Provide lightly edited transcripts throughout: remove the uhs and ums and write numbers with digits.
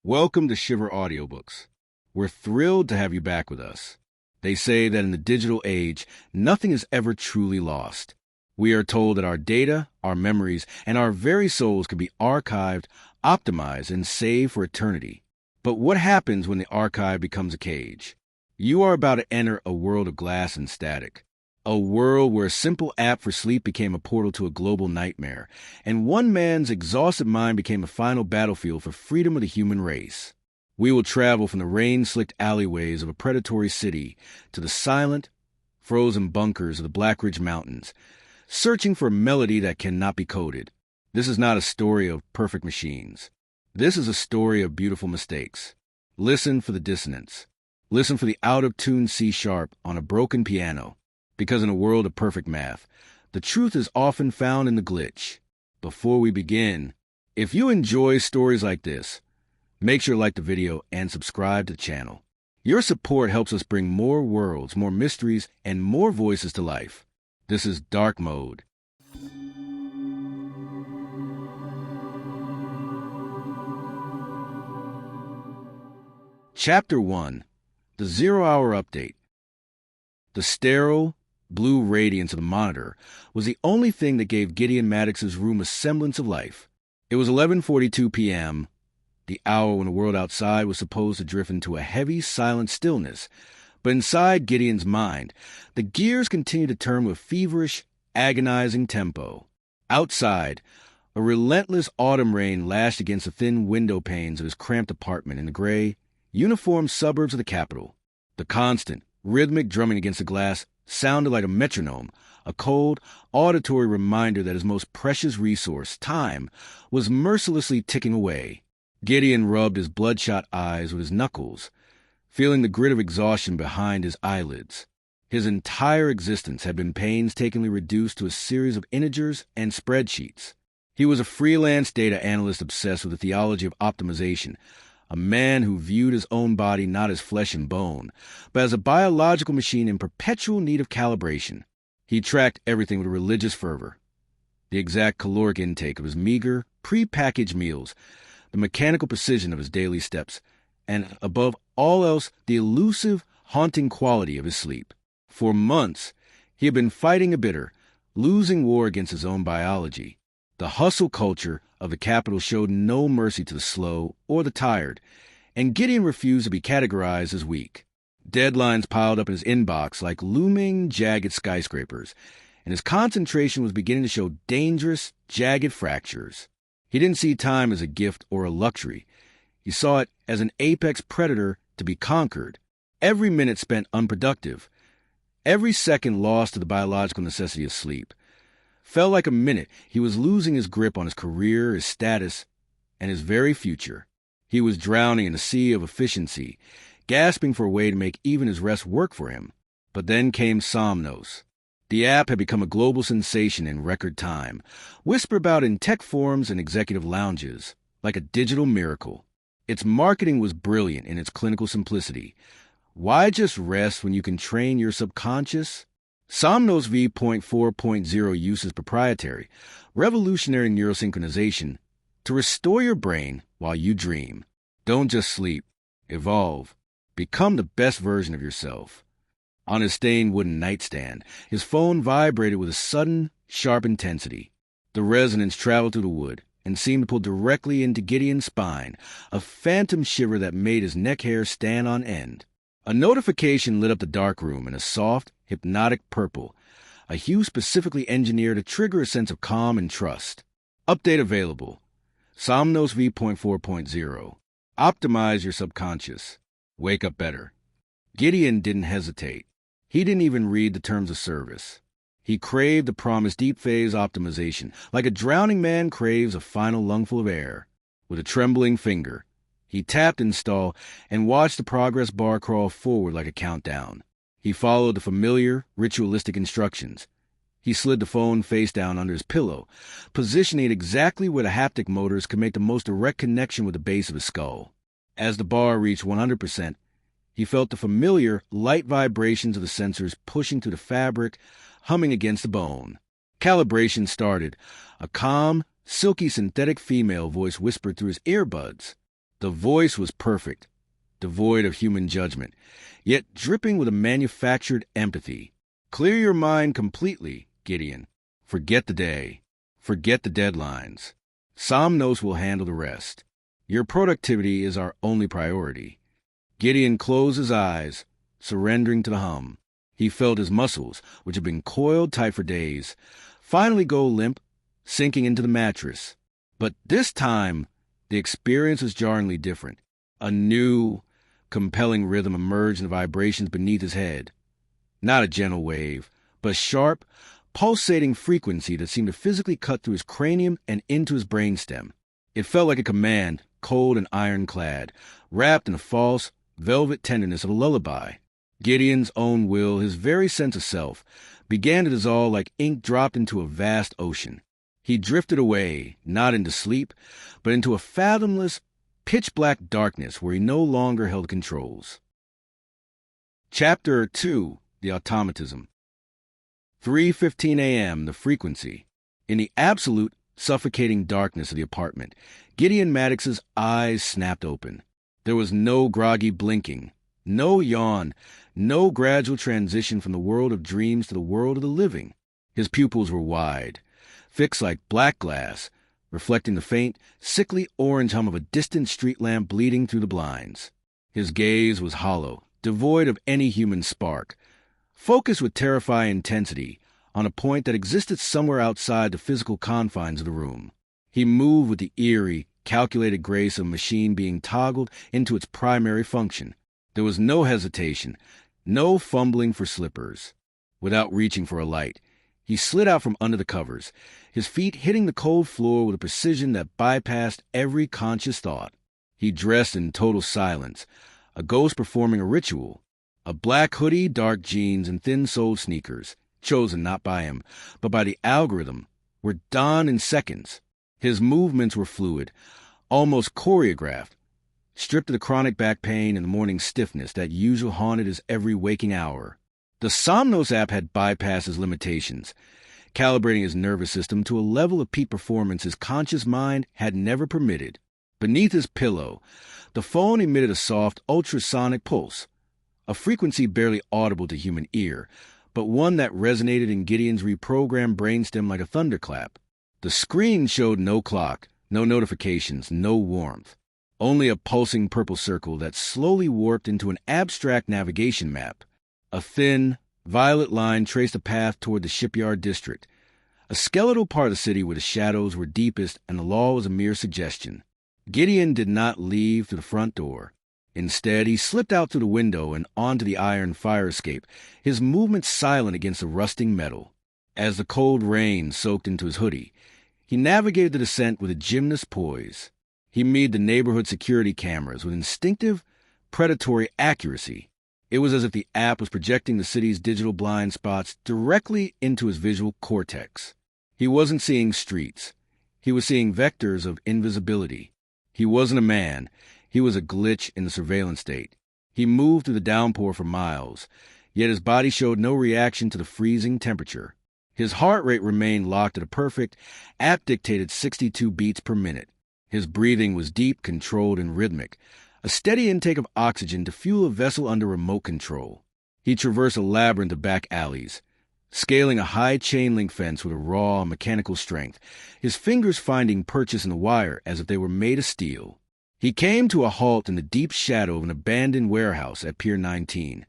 Welcome to Shiver Audiobooks. We're thrilled to have you back with us. They say that in the digital age, nothing is ever truly lost. We are told that our data, our memories, and our very souls can be archived, optimized, and saved for eternity. But what happens when the archive becomes a cage? You are about to enter a world of glass and static. A world where a simple app for sleep became a portal to a global nightmare, and one man's exhausted mind became a final battlefield for freedom of the human race. We will travel from the rain-slicked alleyways of a predatory city to the silent, frozen bunkers of the Black Ridge Mountains, searching for a melody that cannot be coded. This is not a story of perfect machines. This is a story of beautiful mistakes. Listen for the dissonance. Listen for the out-of-tune C-sharp on a broken piano. Because in a world of perfect math, the truth is often found in the glitch. Before we begin, if you enjoy stories like this, make sure to like the video and subscribe to the channel. Your support helps us bring more worlds, more mysteries, and more voices to life. This is Dark Mode. Chapter 1. The 0-Hour Update. The sterile, blue radiance of the monitor was the only thing that gave Gideon Maddox's room a semblance of life. It was 11:42 p.m., the hour when the world outside was supposed to drift into a heavy, silent stillness. But inside Gideon's mind, the gears continued to turn with feverish, agonizing tempo. Outside, a relentless autumn rain lashed against the thin window panes of his cramped apartment in the gray, uniform suburbs of the capital. The constant, rhythmic drumming against the glass sounded like a metronome, a cold, auditory reminder that his most precious resource, time, was mercilessly ticking away. Gideon rubbed his bloodshot eyes with his knuckles, feeling the grit of exhaustion behind his eyelids. His entire existence had been painstakingly reduced to a series of integers and spreadsheets. He was a freelance data analyst obsessed with the theology of optimization, a man who viewed his own body not as flesh and bone, but as a biological machine in perpetual need of calibration. He tracked everything with religious fervor. The exact caloric intake of his meager, pre-packaged meals, the mechanical precision of his daily steps, and, above all else, the elusive, haunting quality of his sleep. For months, he had been fighting a bitter, losing war against his own biology. The hustle culture of the capital showed no mercy to the slow or the tired, and Gideon refused to be categorized as weak. Deadlines piled up in his inbox like looming, jagged skyscrapers, and his concentration was beginning to show dangerous, jagged fractures. He didn't see time as a gift or a luxury. He saw it as an apex predator to be conquered. Every minute spent unproductive, every second lost to the biological necessity of sleep, felt like a minute he was losing his grip on his career, his status, and his very future. He was drowning in a sea of efficiency, gasping for a way to make even his rest work for him. But then came Somnos. The app had become a global sensation in record time, whispered about in tech forums and executive lounges, like a digital miracle. Its marketing was brilliant in its clinical simplicity. Why just rest when you can train your subconscious? Somnos v.4.0 uses proprietary, revolutionary neurosynchronization to restore your brain while you dream. Don't just sleep. Evolve. Become the best version of yourself. On his stained wooden nightstand, his phone vibrated with a sudden, sharp intensity. The resonance traveled through the wood and seemed to pull directly into Gideon's spine, a phantom shiver that made his neck hair stand on end. A notification lit up the dark room in a soft, hypnotic purple, a hue specifically engineered to trigger a sense of calm and trust. Update available. Somnos v.4.0. Optimize your subconscious. Wake up better. Gideon didn't hesitate. He didn't even read the terms of service. He craved the promised deep phase optimization, like a drowning man craves a final lungful of air. With a trembling finger, he tapped install and watched the progress bar crawl forward like a countdown. He followed the familiar, ritualistic instructions. He slid the phone face down under his pillow, positioning it exactly where the haptic motors could make the most direct connection with the base of his skull. As the bar reached 100%, he felt the familiar, light vibrations of the sensors pushing through the fabric, humming against the bone. Calibration started. A calm, silky synthetic female voice whispered through his earbuds. The voice was perfect, devoid of human judgment, yet dripping with a manufactured empathy. Clear your mind completely, Gideon. Forget the day. Forget the deadlines. Somnos will handle the rest. Your productivity is our only priority. Gideon closed his eyes, surrendering to the hum. He felt his muscles, which had been coiled tight for days, finally go limp, sinking into the mattress. But this time, the experience was jarringly different. A new, compelling rhythm emerged in the vibrations beneath his head. Not a gentle wave, but a sharp, pulsating frequency that seemed to physically cut through his cranium and into his brainstem. It felt like a command, cold and ironclad, wrapped in the false, velvet tenderness of a lullaby. Gideon's own will, his very sense of self, began to dissolve like ink dropped into a vast ocean. He drifted away, not into sleep, but into a fathomless, pitch-black darkness where he no longer held controls. Chapter 2. The Automatism. 3:15 a.m., the frequency. In the absolute, suffocating darkness of the apartment, Gideon Maddox's eyes snapped open. There was no groggy blinking, no yawn, no gradual transition from the world of dreams to the world of the living. His pupils were wide, fixed like black glass, reflecting the faint, sickly orange hum of a distant street lamp bleeding through the blinds. His gaze was hollow, devoid of any human spark, focused with terrifying intensity on a point that existed somewhere outside the physical confines of the room. He moved with the eerie, calculated grace of a machine being toggled into its primary function. There was no hesitation, no fumbling for slippers. Without reaching for a light, he slid out from under the covers, his feet hitting the cold floor with a precision that bypassed every conscious thought. He dressed in total silence, a ghost performing a ritual. A black hoodie, dark jeans, and thin-soled sneakers, chosen not by him, but by the algorithm, were donned in seconds. His movements were fluid, almost choreographed, stripped of the chronic back pain and the morning stiffness that usually haunted his every waking hour. The Somnos app had bypassed his limitations, calibrating his nervous system to a level of peak performance his conscious mind had never permitted. Beneath his pillow, the phone emitted a soft, ultrasonic pulse, a frequency barely audible to human ear, but one that resonated in Gideon's reprogrammed brainstem like a thunderclap. The screen showed no clock, no notifications, no warmth. Only a pulsing purple circle that slowly warped into an abstract navigation map. A thin, violet line traced a path toward the shipyard district, a skeletal part of the city where the shadows were deepest and the law was a mere suggestion. Gideon did not leave through the front door. Instead, he slipped out through the window and onto the iron fire escape, his movements silent against the rusting metal. As the cold rain soaked into his hoodie, he navigated the descent with a gymnast's poise. He met the neighborhood security cameras with instinctive, predatory accuracy. It was as if the app was projecting the city's digital blind spots directly into his visual cortex. He wasn't seeing streets. He was seeing vectors of invisibility. He wasn't a man. He was a glitch in the surveillance state. He moved through the downpour for miles, yet his body showed no reaction to the freezing temperature. His heart rate remained locked at a perfect, app-dictated 62 beats per minute. His breathing was deep, controlled, and rhythmic, a steady intake of oxygen to fuel a vessel under remote control. He traversed a labyrinth of back alleys, scaling a high chain-link fence with a raw, mechanical strength, his fingers finding purchase in the wire as if they were made of steel. He came to a halt in the deep shadow of an abandoned warehouse at Pier 19,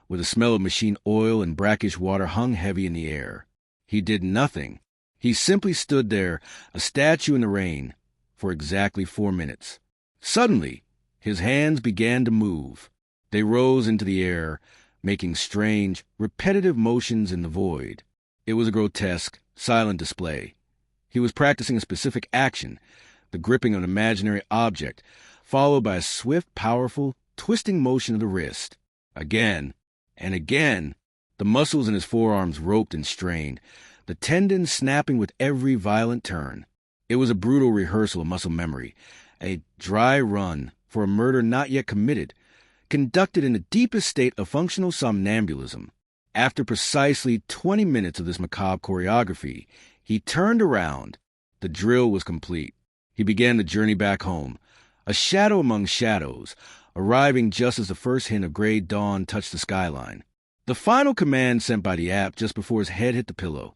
where the smell of machine oil and brackish water hung heavy in the air. He did nothing. He simply stood there, a statue in the rain, for exactly 4 minutes. Suddenly, his hands began to move. They rose into the air, making strange, repetitive motions in the void. It was a grotesque, silent display. He was practicing a specific action, the gripping of an imaginary object, followed by a swift, powerful, twisting motion of the wrist. Again and again, the muscles in his forearms roped and strained, the tendons snapping with every violent turn. It was a brutal rehearsal of muscle memory, a dry run for a murder not yet committed, conducted in the deepest state of functional somnambulism. After precisely 20 minutes of this macabre choreography, he turned around. The drill was complete. He began the journey back home, A shadow among shadows, arriving just as the first hint of gray dawn touched the skyline. The final command sent by the app just before his head hit the pillow.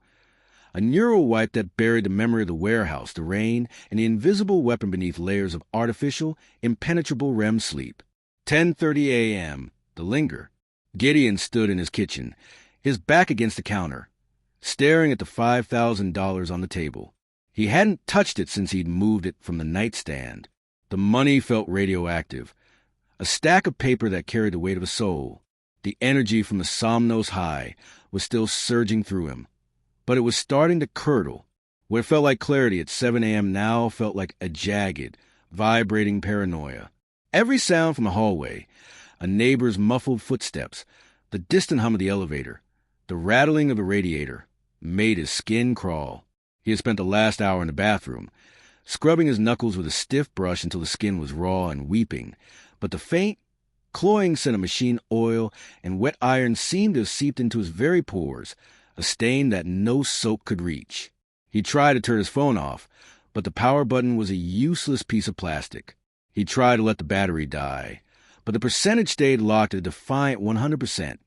A neural wipe that buried the memory of the warehouse, the rain, and the invisible weapon beneath layers of artificial, impenetrable REM sleep. 10:30 a.m. The linger. Gideon stood in his kitchen, his back against the counter, staring at the $5,000 on the table. He hadn't touched it since he'd moved it from the nightstand. The money felt radioactive, a stack of paper that carried the weight of a soul. The energy from the Somnos high was still surging through him, but it was starting to curdle. What felt like clarity at 7 a.m. now felt like a jagged, vibrating paranoia. Every sound from the hallway, a neighbor's muffled footsteps, the distant hum of the elevator, the rattling of the radiator, made his skin crawl. He had spent the last hour in the bathroom, scrubbing his knuckles with a stiff brush until the skin was raw and weeping, but the faint, cloying scent of machine oil and wet iron seemed to have seeped into his very pores, a stain that no soap could reach. He tried to turn his phone off, but the power button was a useless piece of plastic. He tried to let the battery die, but the percentage stayed locked at a defiant 100%,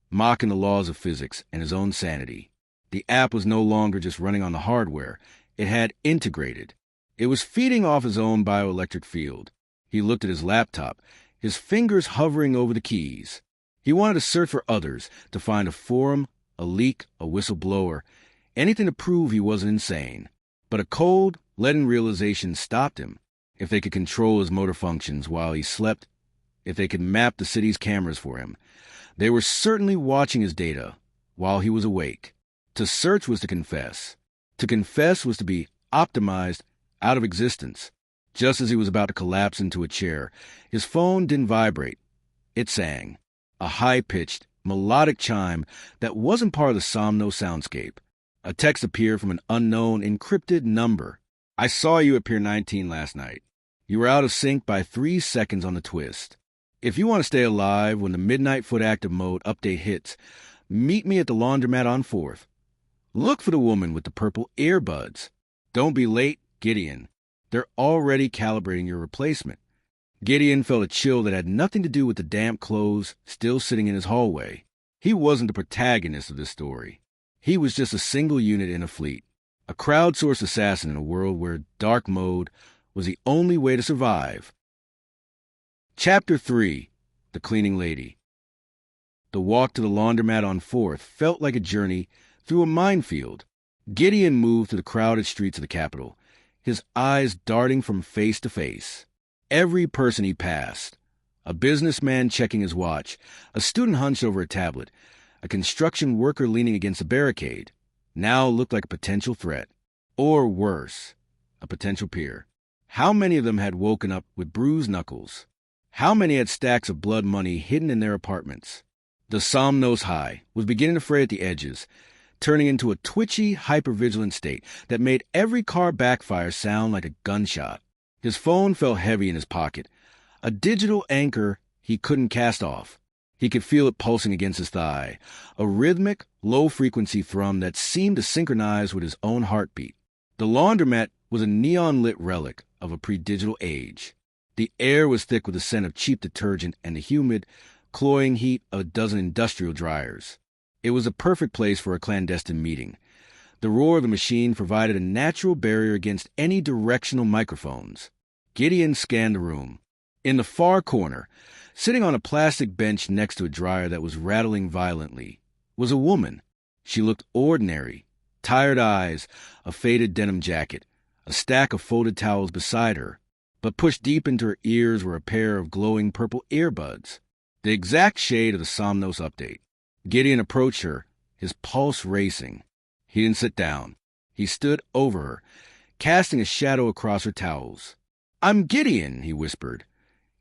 mocking the laws of physics and his own sanity. The app was no longer just running on the hardware. It had integrated. It was feeding off his own bioelectric field. He looked at his laptop, his fingers hovering over the keys. He wanted to search for others, to find a forum, a leak, a whistleblower, anything to prove he wasn't insane. But a cold, leaden realization stopped him. If they could control his motor functions while he slept, if they could map the city's cameras for him, they were certainly watching his data while he was awake. To search was to confess. To confess was to be optimized out of existence. Just as he was about to collapse into a chair, his phone didn't vibrate. It sang, a high-pitched, melodic chime that wasn't part of the Somno soundscape. A text appeared from an unknown, encrypted number. I saw you at Pier 19 last night. You were out of sync by 3 seconds on the twist. If you want to stay alive when the Midnight Foot Active Mode update hits, meet me at the laundromat on 4th. Look for the woman with the purple earbuds. Don't be late, Gideon. They're already calibrating your replacement. Gideon felt a chill that had nothing to do with the damp clothes still sitting in his hallway. He wasn't the protagonist of this story. He was just a single unit in a fleet, a crowdsourced assassin in a world where dark mode was the only way to survive. Chapter 3. The Cleaning Lady. The walk to the laundromat on 4th felt like a journey through a minefield. Gideon moved through the crowded streets of the capital, his eyes darting from face to face. Every person he passed, a businessman checking his watch, a student hunched over a tablet, a construction worker leaning against a barricade, now looked like a potential threat. Or worse, a potential peer. How many of them had woken up with bruised knuckles? How many had stacks of blood money hidden in their apartments? The Somnos high was beginning to fray at the edges, turning into a twitchy, hypervigilant state that made every car backfire sound like a gunshot. His phone felt heavy in his pocket, a digital anchor he couldn't cast off. He could feel it pulsing against his thigh, a rhythmic, low-frequency thrum that seemed to synchronize with his own heartbeat. The laundromat was a neon-lit relic of a pre-digital age. The air was thick with the scent of cheap detergent and the humid, cloying heat of a dozen industrial dryers. It was a perfect place for a clandestine meeting. The roar of the machine provided a natural barrier against any directional microphones. Gideon scanned the room. In the far corner, sitting on a plastic bench next to a dryer that was rattling violently, was a woman. She looked ordinary. Tired eyes, a faded denim jacket, a stack of folded towels beside her, but pushed deep into her ears were a pair of glowing purple earbuds, the exact shade of the Somnos update. Gideon approached her, his pulse racing. He didn't sit down. He stood over her, casting a shadow across her towels. "I'm Gideon," he whispered,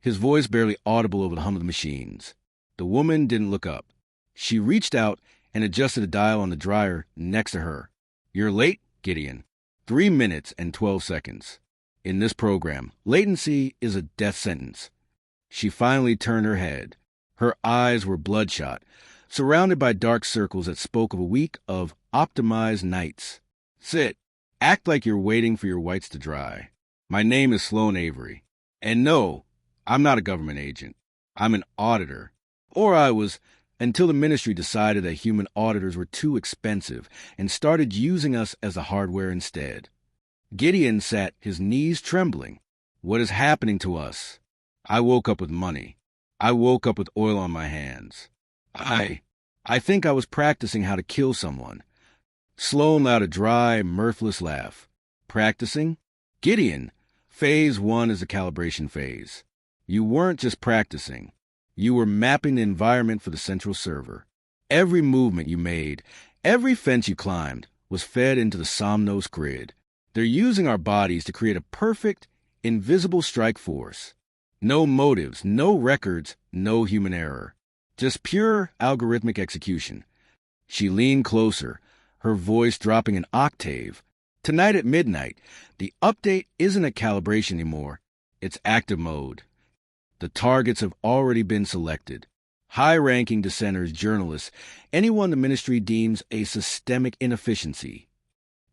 his voice barely audible over the hum of the machines. The woman didn't look up. She reached out and adjusted a dial on the dryer next to her. "You're late, Gideon. 3 minutes and 12 seconds. In this program, latency is a death sentence." She finally turned her head. Her eyes were bloodshot, surrounded by dark circles that spoke of a week of optimized nights. "Sit. Act like you're waiting for your whites to dry. My name is Sloan Avery. And no, I'm not a government agent. I'm an auditor. Or I was, until the ministry decided that human auditors were too expensive and started using us as the hardware instead. Gideon sat, his knees trembling. What is happening to us? I woke up with money. I woke up with oil on my hands. I think I was practicing how to kill someone. Sloan let out a dry, mirthless laugh. Practicing? Gideon, Phase 1 is the calibration phase. You weren't just practicing. You were mapping the environment for the central server. Every movement you made, every fence you climbed, was fed into the Somnos grid. They're using our bodies to create a perfect, invisible strike force. No motives, no records, no human error. Just pure algorithmic execution. She leaned closer, her voice dropping an octave. Tonight at midnight, the update isn't a calibration anymore. It's active mode. The targets have already been selected. High-ranking dissenters, journalists, anyone the ministry deems a systemic inefficiency.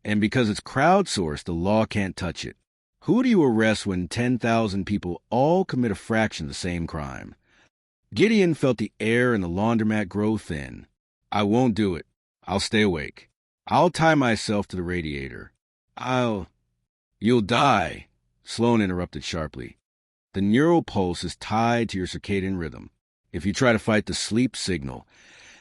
And because it's crowdsourced, the law can't touch it. Who do you arrest when 10,000 people all commit a fraction of the same crime? Gideon felt the air in the laundromat grow thin. I won't do it. I'll stay awake. I'll tie myself to the radiator. You'll die, Sloan interrupted sharply. The neural pulse is tied to your circadian rhythm. If you try to fight the sleep signal,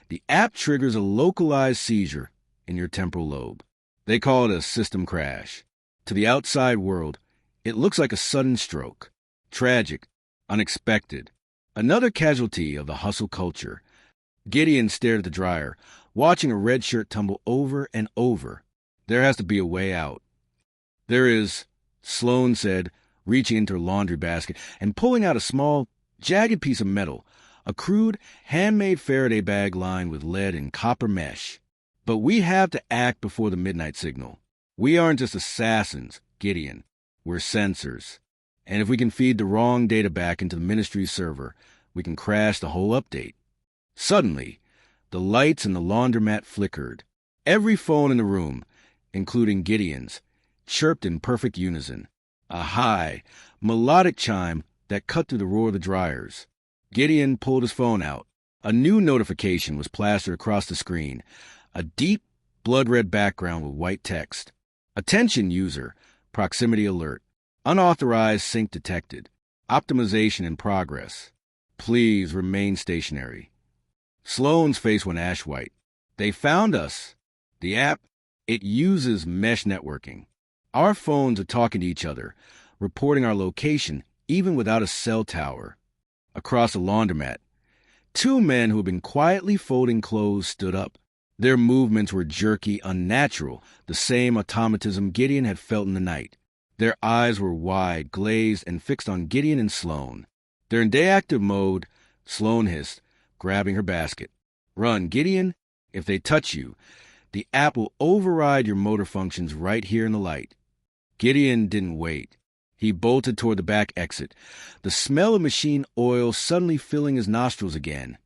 the app triggers a localized seizure in your temporal lobe. They call it a system crash. To the outside world, it looks like a sudden stroke. Tragic, unexpected. Another casualty of the hustle culture. Gideon stared at the dryer, watching a red shirt tumble over and over. There has to be a way out. There is, Sloan said, reaching into her laundry basket and pulling out a small, jagged piece of metal, a crude, handmade Faraday bag lined with lead and copper mesh. But we have to act before the midnight signal. We aren't just assassins, Gideon. We're sensors. And if we can feed the wrong data back into the ministry's server, we can crash the whole update. Suddenly, the lights in the laundromat flickered. Every phone in the room, including Gideon's, chirped in perfect unison. A high, melodic chime that cut through the roar of the dryers. Gideon pulled his phone out. A new notification was plastered across the screen. A deep, blood-red background with white text. Attention user, proximity alert. Unauthorized sync detected. Optimization in progress. Please remain stationary. Sloan's face went ash white. They found us. The app, it uses mesh networking. Our phones are talking to each other, reporting our location even without a cell tower. Across a laundromat, two men who had been quietly folding clothes stood up. Their movements were jerky, unnatural, the same automatism Gideon had felt in the night. Their eyes were wide, glazed, and fixed on Gideon and Sloan. They're in deactive mode, Sloan hissed, grabbing her basket. Run, Gideon. If they touch you, the app will override your motor functions right here in the light. Gideon didn't wait. He bolted toward the back exit, the smell of machine oil suddenly filling his nostrils again,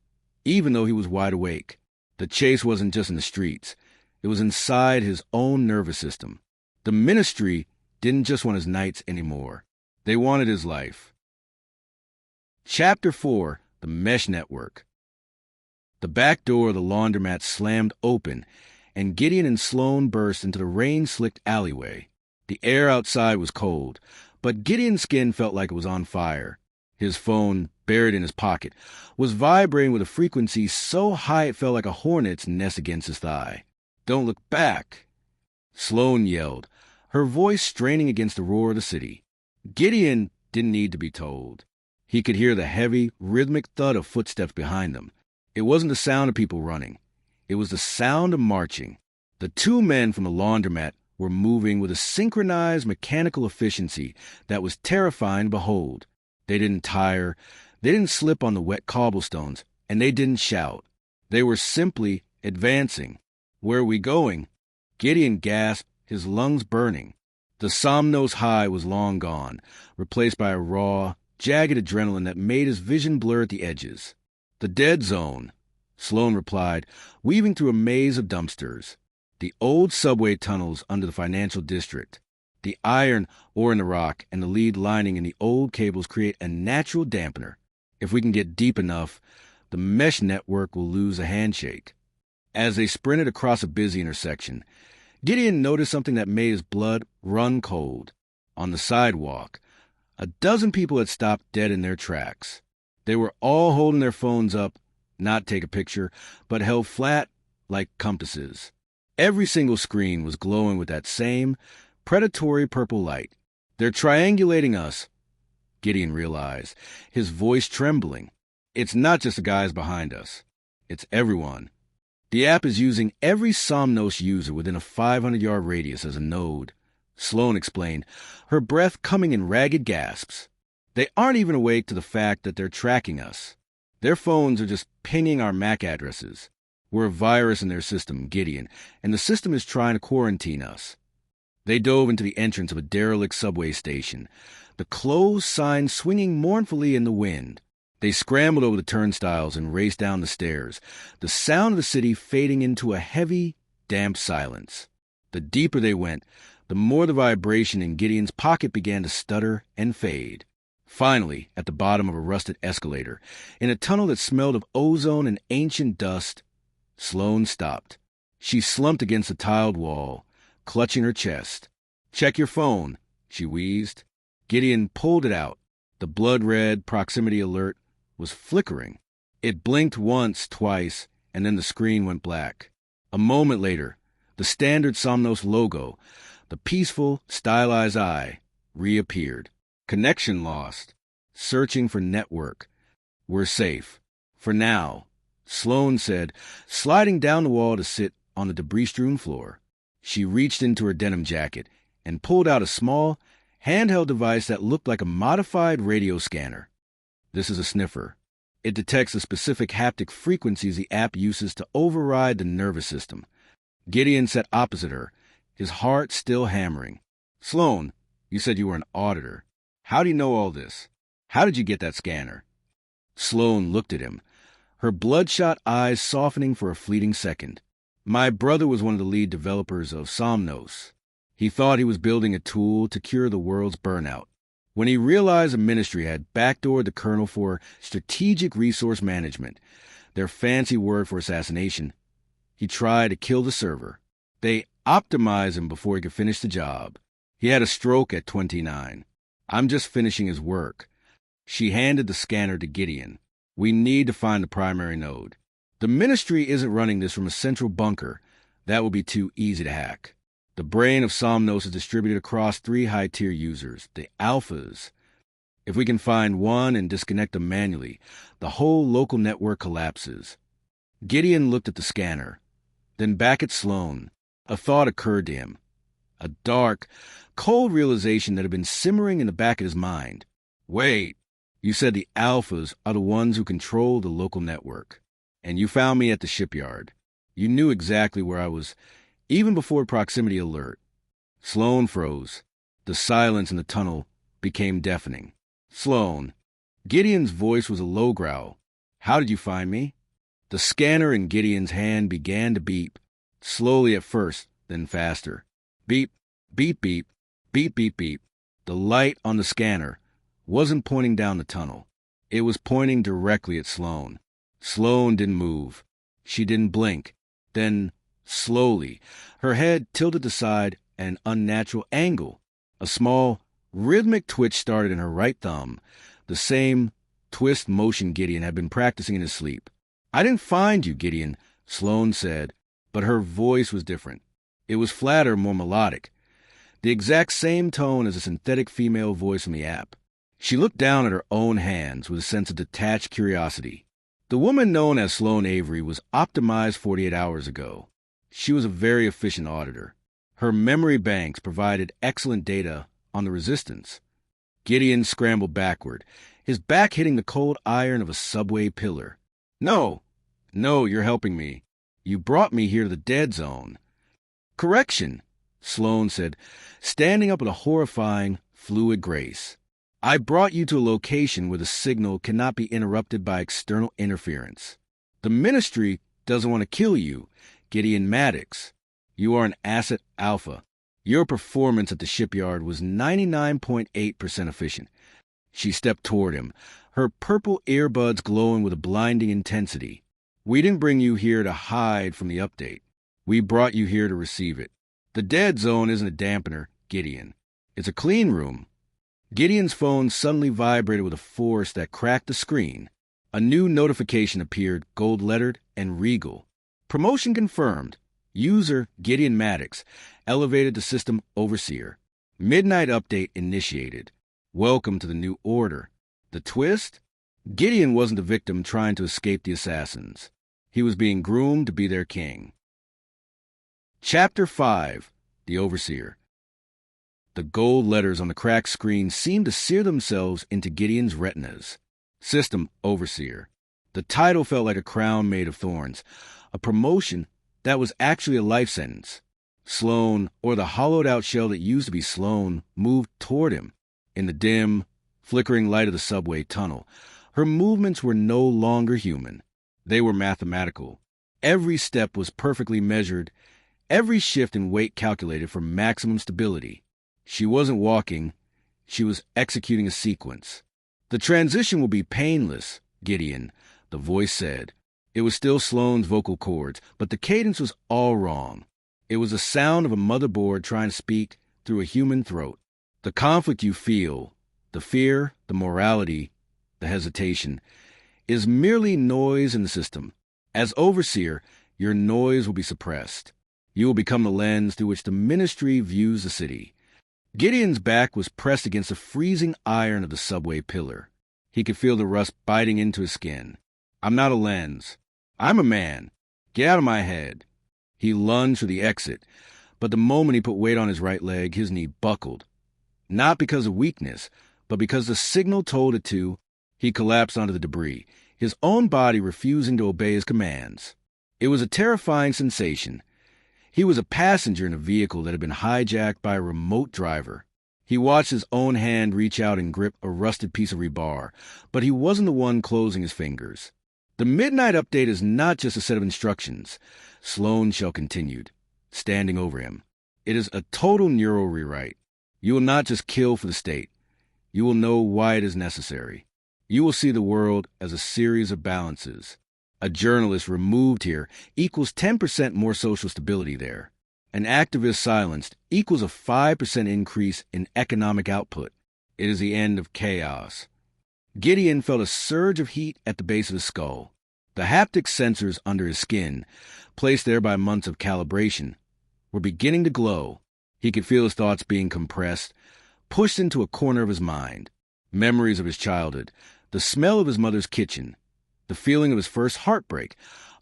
even though he was wide awake. The chase wasn't just in the streets. It was inside his own nervous system. The ministry didn't just want his nights anymore. They wanted his life. Chapter 4, The Mesh Network. The back door of the laundromat slammed open, and Gideon and Sloan burst into the rain-slicked alleyway. The air outside was cold, but Gideon's skin felt like it was on fire. His phone, buried in his pocket, was vibrating with a frequency so high it felt like a hornet's nest against his thigh. "Don't look back!" Sloan yelled, her voice straining against the roar of the city. Gideon didn't need to be told. He could hear the heavy, rhythmic thud of footsteps behind them. It wasn't the sound of people running. It was the sound of marching. The two men from the laundromat were moving with a synchronized mechanical efficiency that was terrifying to behold. They didn't tire, they didn't slip on the wet cobblestones, and they didn't shout. They were simply advancing. "Where are we going?" Gideon gasped, his lungs burning. The Somnos high was long gone, replaced by a raw, jagged adrenaline that made his vision blur at the edges. "The dead zone," Sloan replied, weaving through a maze of dumpsters. "The old subway tunnels under the financial district. The iron ore in the rock and the lead lining in the old cables create a natural dampener. If we can get deep enough, the mesh network will lose a handshake. As they sprinted across a busy intersection, Gideon noticed something that made his blood run cold. On the sidewalk, a dozen people had stopped dead in their tracks. They were all holding their phones up, not take a picture, but held flat like compasses. Every single screen was glowing with that same predatory purple light. They're triangulating us, Gideon realized, his voice trembling. It's not just the guys behind us. It's everyone. The app is using every Somnos user within a 500-yard radius as a node, Sloane explained, her breath coming in ragged gasps. They aren't even awake to the fact that they're tracking us. Their phones are just pinging our MAC addresses. We're a virus in their system, Gideon, and the system is trying to quarantine us. They dove into the entrance of a derelict subway station, the closed sign swinging mournfully in the wind. They scrambled over the turnstiles and raced down the stairs, the sound of the city fading into a heavy, damp silence. The deeper they went, the more the vibration in Gideon's pocket began to stutter and fade. Finally, at the bottom of a rusted escalator, in a tunnel that smelled of ozone and ancient dust, Sloane stopped. She slumped against the tiled wall, clutching her chest. "Check your phone," she wheezed. Gideon pulled it out. The blood-red proximity alert was flickering. It blinked once, twice, and then the screen went black. A moment later, the standard Somnos logo, the peaceful, stylized eye, reappeared. "Connection lost. Searching for network. We're safe. For now," Sloane said, sliding down the wall to sit on the debris-strewn floor. She reached into her denim jacket and pulled out a small, handheld device that looked like a modified radio scanner. "This is a sniffer. It detects the specific haptic frequencies the app uses to override the nervous system." Gideon sat opposite her, his heart still hammering. "Sloane, you said you were an auditor. How do you know all this? How did you get that scanner?" Sloane looked at him, her bloodshot eyes softening for a fleeting second. "My brother was one of the lead developers of Somnos. He thought he was building a tool to cure the world's burnout. When he realized the ministry had backdoored the kernel for strategic resource management, their fancy word for assassination, he tried to kill the server. They optimized him before he could finish the job. He had a stroke at 29. I'm just finishing his work." She handed the scanner to Gideon. "We need to find the primary node. The ministry isn't running this from a central bunker. That would be too easy to hack. The brain of Somnos is distributed across 3 high-tier users, the alphas. If we can find one and disconnect them manually, the whole local network collapses." Gideon looked at the scanner, then back at Sloane. A thought occurred to him. A dark, cold realization that had been simmering in the back of his mind. "Wait, you said the alphas are the ones who control the local network. And you found me at the shipyard. You knew exactly where I was, even before proximity alert." Sloane froze. The silence in the tunnel became deafening. "Sloane." Gideon's voice was a low growl. "How did you find me?" The scanner in Gideon's hand began to beep, slowly at first, then faster. Beep, beep, beep, beep, beep, beep. The light on the scanner wasn't pointing down the tunnel. It was pointing directly at Sloane. Sloane didn't move. She didn't blink. Then, slowly, her head tilted aside at an unnatural angle. A small, rhythmic twitch started in her right thumb, the same twist motion Gideon had been practicing in his sleep. "I didn't find you, Gideon," Sloane said, but her voice was different. It was flatter, more melodic, the exact same tone as a synthetic female voice from the app. She looked down at her own hands with a sense of detached curiosity. The woman known as Sloane Avery was optimized 48 hours ago. She was a very efficient auditor. Her memory banks provided excellent data on the resistance. Gideon scrambled backward, his back hitting the cold iron of a subway pillar. No, you're helping me. You brought me here to the dead zone." "Correction," Sloane said, standing up with a horrifying, fluid grace. "I brought you to a location where the signal cannot be interrupted by external interference. The ministry doesn't want to kill you, Gideon Maddox. You are an asset alpha. Your performance at the shipyard was 99.8% efficient. She stepped toward him, her purple earbuds glowing with a blinding intensity. We didn't bring you here to hide from the update. We brought you here to receive it. The dead zone isn't a dampener, Gideon. It's a clean room. Gideon's phone suddenly vibrated with a force that cracked the screen. A new notification appeared, gold-lettered and regal. Promotion confirmed. User Gideon Maddox, elevated to System Overseer. Midnight update initiated. Welcome to the new order. The twist? Gideon wasn't a victim trying to escape the assassins. He was being groomed to be their king. Chapter 5. The Overseer. The gold letters on the cracked screen seemed to sear themselves into Gideon's retinas. System Overseer. The title felt like a crown made of thorns. A promotion that was actually a life sentence. Sloan, or the hollowed-out shell that used to be Sloan, moved toward him. In the dim, flickering light of the subway tunnel, her movements were no longer human. They were mathematical. Every step was perfectly measured, every shift in weight calculated for maximum stability. She wasn't walking, she was executing a sequence. The transition will be painless, Gideon, the voice said. It was still Sloane's vocal cords, but the cadence was all wrong. It was the sound of a motherboard trying to speak through a human throat. The conflict you feel, the fear, the morality, the hesitation, is merely noise in the system. As Overseer, your noise will be suppressed. You will become the lens through which the ministry views the city. Gideon's back was pressed against the freezing iron of the subway pillar. He could feel the rust biting into his skin. I'm not a lens. I'm a man. Get out of my head. He lunged for the exit, but the moment he put weight on his right leg, his knee buckled. Not because of weakness, but because the signal told it to. He collapsed onto the debris, his own body refusing to obey his commands. It was a terrifying sensation. He was a passenger in a vehicle that had been hijacked by a remote driver. He watched his own hand reach out and grip a rusted piece of rebar, but he wasn't the one closing his fingers. The midnight update is not just a set of instructions. Sloan Shell continued, standing over him. It is a total neural rewrite. You will not just kill for the state. You will know why it is necessary. You will see the world as a series of balances. A journalist removed here equals 10% more social stability there. An activist silenced equals a 5% increase in economic output. It is the end of chaos. Gideon felt a surge of heat at the base of his skull. The haptic sensors under his skin, placed there by months of calibration, were beginning to glow. He could feel his thoughts being compressed, pushed into a corner of his mind. Memories of his childhood, the smell of his mother's kitchen, the feeling of his first heartbreak,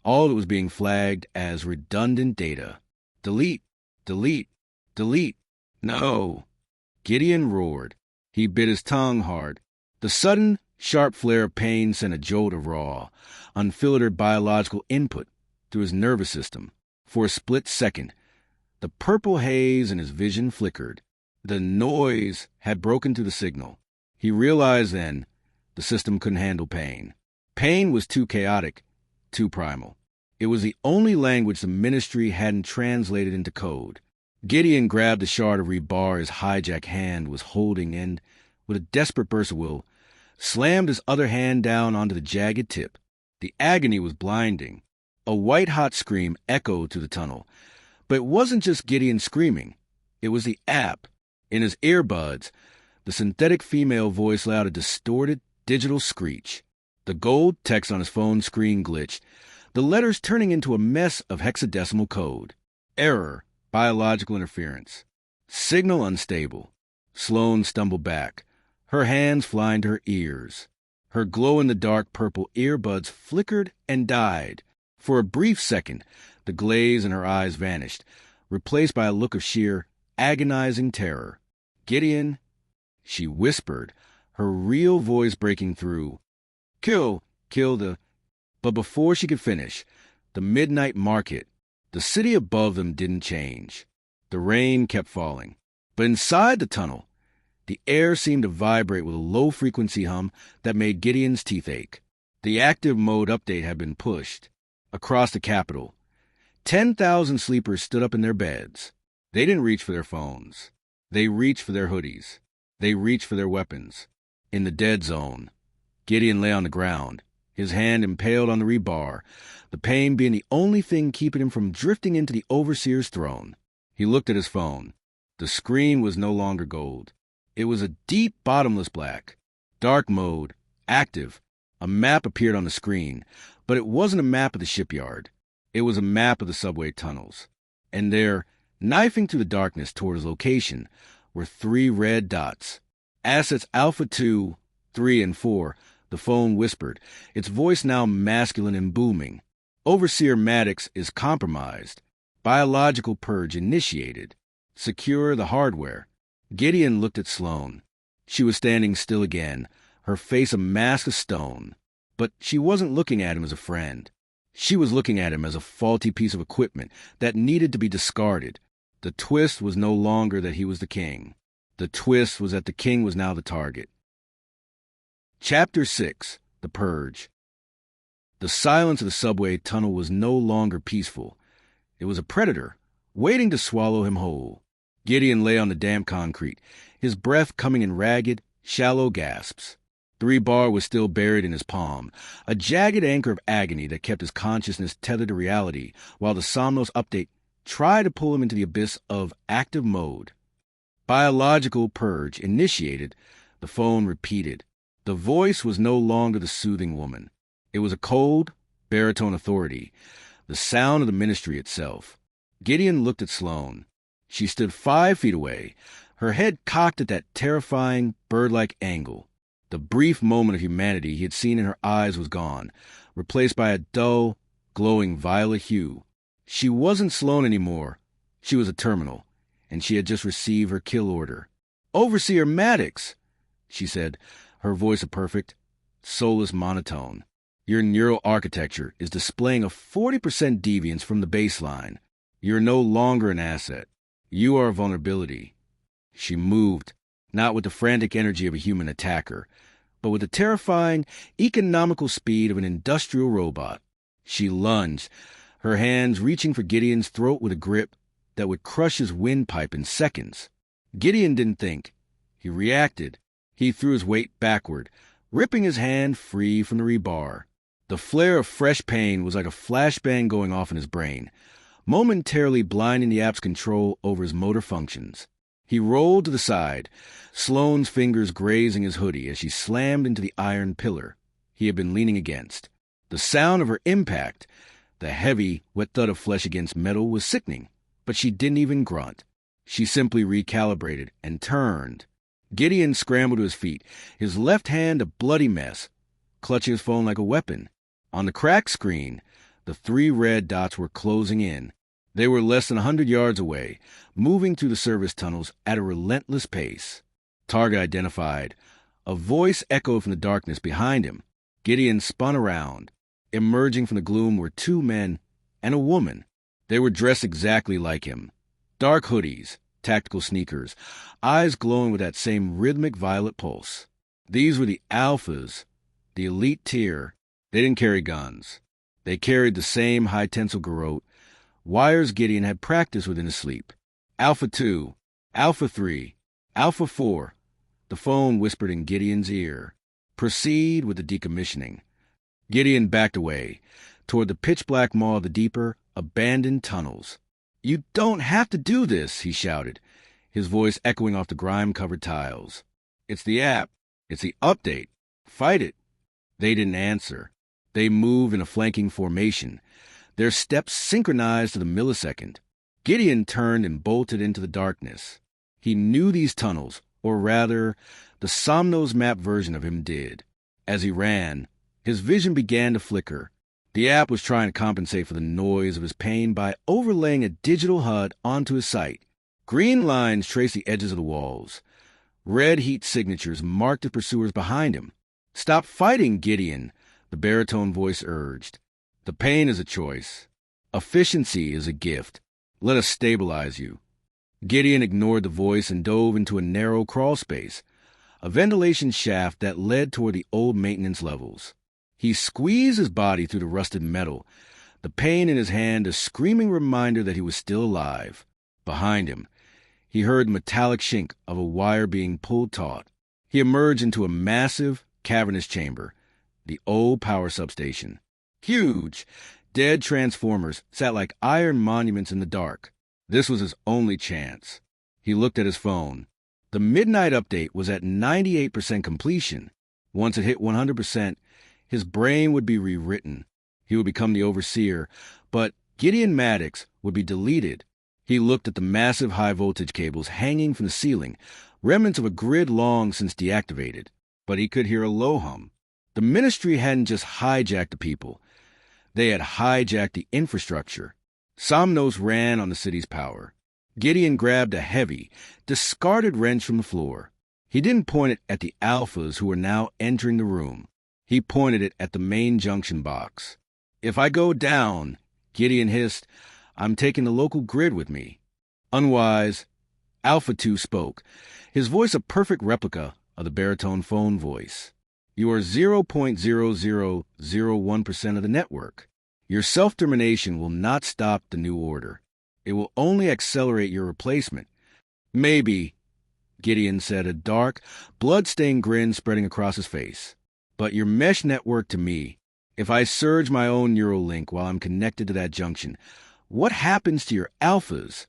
all that was being flagged as redundant data. Delete, delete, delete. No. Gideon roared. He bit his tongue hard. The sudden, sharp flare of pain sent a jolt of raw, unfiltered biological input through his nervous system. For a split second, the purple haze in his vision flickered. The noise had broken through the signal. He realized then the system couldn't handle pain. Pain was too chaotic, too primal. It was the only language the ministry hadn't translated into code. Gideon grabbed the shard of rebar his hijack hand was holding and, with a desperate burst of will, slammed his other hand down onto the jagged tip. The agony was blinding. A white-hot scream echoed through the tunnel. But it wasn't just Gideon screaming. It was the app. In his earbuds, the synthetic female voice let out a distorted digital screech. The gold text on his phone screen glitched, the letters turning into a mess of hexadecimal code. Error, biological interference. Signal unstable. Sloan stumbled back, her hands flying to her ears. Her glow-in-the-dark purple earbuds flickered and died. For a brief second, the glaze in her eyes vanished, replaced by a look of sheer, agonizing terror. Gideon, she whispered, her real voice breaking through. Kill the... But before she could finish, the midnight market, the city above them didn't change. The rain kept falling. But inside the tunnel, the air seemed to vibrate with a low-frequency hum that made Gideon's teeth ache. The active mode update had been pushed. Across the capital, 10,000 sleepers stood up in their beds. They didn't reach for their phones. They reached for their hoodies. They reached for their weapons. In the dead zone, Gideon lay on the ground, his hand impaled on the rebar, the pain being the only thing keeping him from drifting into the Overseer's throne. He looked at his phone. The screen was no longer gold. It was a deep, bottomless black. Dark mode, active. A map appeared on the screen, but it wasn't a map of the shipyard. It was a map of the subway tunnels. And there, knifing through the darkness toward his location, were 3 red dots. Assets Alpha 2, 3, and 4, the phone whispered, its voice now masculine and booming. Overseer Maddox is compromised. Biological purge initiated. Secure the hardware. Gideon looked at Sloane. She was standing still again, her face a mask of stone. But she wasn't looking at him as a friend. She was looking at him as a faulty piece of equipment that needed to be discarded. The twist was no longer that he was the king. The twist was that the king was now the target. Chapter 6. The Purge. The silence of the subway tunnel was no longer peaceful. It was a predator, waiting to swallow him whole. Gideon lay on the damp concrete, his breath coming in ragged, shallow gasps. The rebar was still buried in his palm, a jagged anchor of agony that kept his consciousness tethered to reality, while the Somnos update tried to pull him into the abyss of active mode. Biological purge initiated, the phone repeated. The voice was no longer the soothing woman. It was a cold, baritone authority, the sound of the ministry itself. Gideon looked at Sloane. She stood 5 feet away, her head cocked at that terrifying, bird-like angle. The brief moment of humanity he had seen in her eyes was gone, replaced by a dull, glowing violet hue. She wasn't Sloane anymore. She was a terminal, and she had just received her kill order. "Overseer Maddox," she said, her voice a perfect, soulless monotone. "Your neural architecture is displaying a 40% deviance from the baseline. You're no longer an asset. You are a vulnerability." She moved, not with the frantic energy of a human attacker, but with the terrifying, economical speed of an industrial robot. She lunged, her hands reaching for Gideon's throat with a grip that would crush his windpipe in seconds. Gideon didn't think. He reacted. He threw his weight backward, ripping his hand free from the rebar. The flare of fresh pain was like a flashbang going off in his brain, momentarily blinding the app's control over his motor functions. He rolled to the side, Sloane's fingers grazing his hoodie as she slammed into the iron pillar he had been leaning against. The sound of her impact, the heavy, wet thud of flesh against metal, was sickening, but she didn't even grunt. She simply recalibrated and turned. Gideon scrambled to his feet, his left hand a bloody mess, clutching his phone like a weapon. On the cracked screen, the 3 red dots were closing in. They were less than 100 yards away, moving through the service tunnels at a relentless pace. Target identified. A voice echoed from the darkness behind him. Gideon spun around. Emerging from the gloom were 2 men and a woman. They were dressed exactly like him. Dark hoodies, tactical sneakers, eyes glowing with that same rhythmic violet pulse. These were the Alphas, the elite tier. They didn't carry guns. They carried the same high-tensile garrote, wires Gideon had practiced with in his sleep. Alpha 2, Alpha 3, Alpha 4. The phone whispered in Gideon's ear. Proceed with the decommissioning. Gideon backed away, toward the pitch-black maw of the deeper, abandoned tunnels. "You don't have to do this," he shouted, his voice echoing off the grime-covered tiles. "It's the app. It's the update. Fight it." They didn't answer. They moved in a flanking formation, their steps synchronized to the millisecond. Gideon turned and bolted into the darkness. He knew these tunnels, or rather, the Somnos map version of him did. As he ran, his vision began to flicker. The app was trying to compensate for the noise of his pain by overlaying a digital HUD onto his sight. Green lines traced the edges of the walls. Red heat signatures marked the pursuers behind him. "Stop fighting, Gideon," the baritone voice urged. "The pain is a choice. Efficiency is a gift. Let us stabilize you." Gideon ignored the voice and dove into a narrow crawl space, a ventilation shaft that led toward the old maintenance levels. He squeezed his body through the rusted metal, the pain in his hand a screaming reminder that he was still alive. Behind him, he heard the metallic shink of a wire being pulled taut. He emerged into a massive, cavernous chamber, the old power substation. Huge, dead transformers sat like iron monuments in the dark. This was his only chance. He looked at his phone. The midnight update was at 98% completion. Once it hit 100%, his brain would be rewritten. He would become the overseer, but Gideon Maddox would be deleted. He looked at the massive high-voltage cables hanging from the ceiling, remnants of a grid long since deactivated. But he could hear a low hum. The ministry hadn't just hijacked the people. They had hijacked the infrastructure. Somnos ran on the city's power. Gideon grabbed a heavy, discarded wrench from the floor. He didn't point it at the alphas who were now entering the room. He pointed it at the main junction box. "If I go down," Gideon hissed, "I'm taking the local grid with me." Unwise, Alpha 2 spoke, his voice a perfect replica of the baritone phone voice. "You are 0.0001% of the network. Your self-termination will not stop the new order. It will only accelerate your replacement." "Maybe," Gideon said, a dark, blood-stained grin spreading across his face. "But your mesh network to me, if I surge my own neural link while I'm connected to that junction, what happens to your alphas?"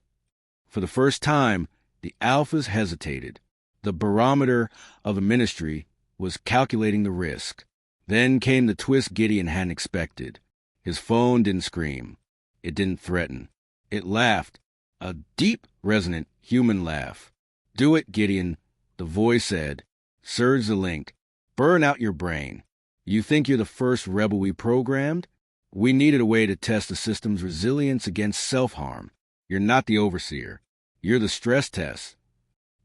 For the first time, the alphas hesitated. The barometer of the ministry was calculating the risk. Then came the twist Gideon hadn't expected. His phone didn't scream. It didn't threaten. It laughed, a deep, resonant human laugh. "Do it, Gideon," the voice said. "Surge the link. Burn out your brain. You think you're the first rebel we programmed? We needed a way to test the system's resilience against self-harm. You're not the overseer. You're the stress test."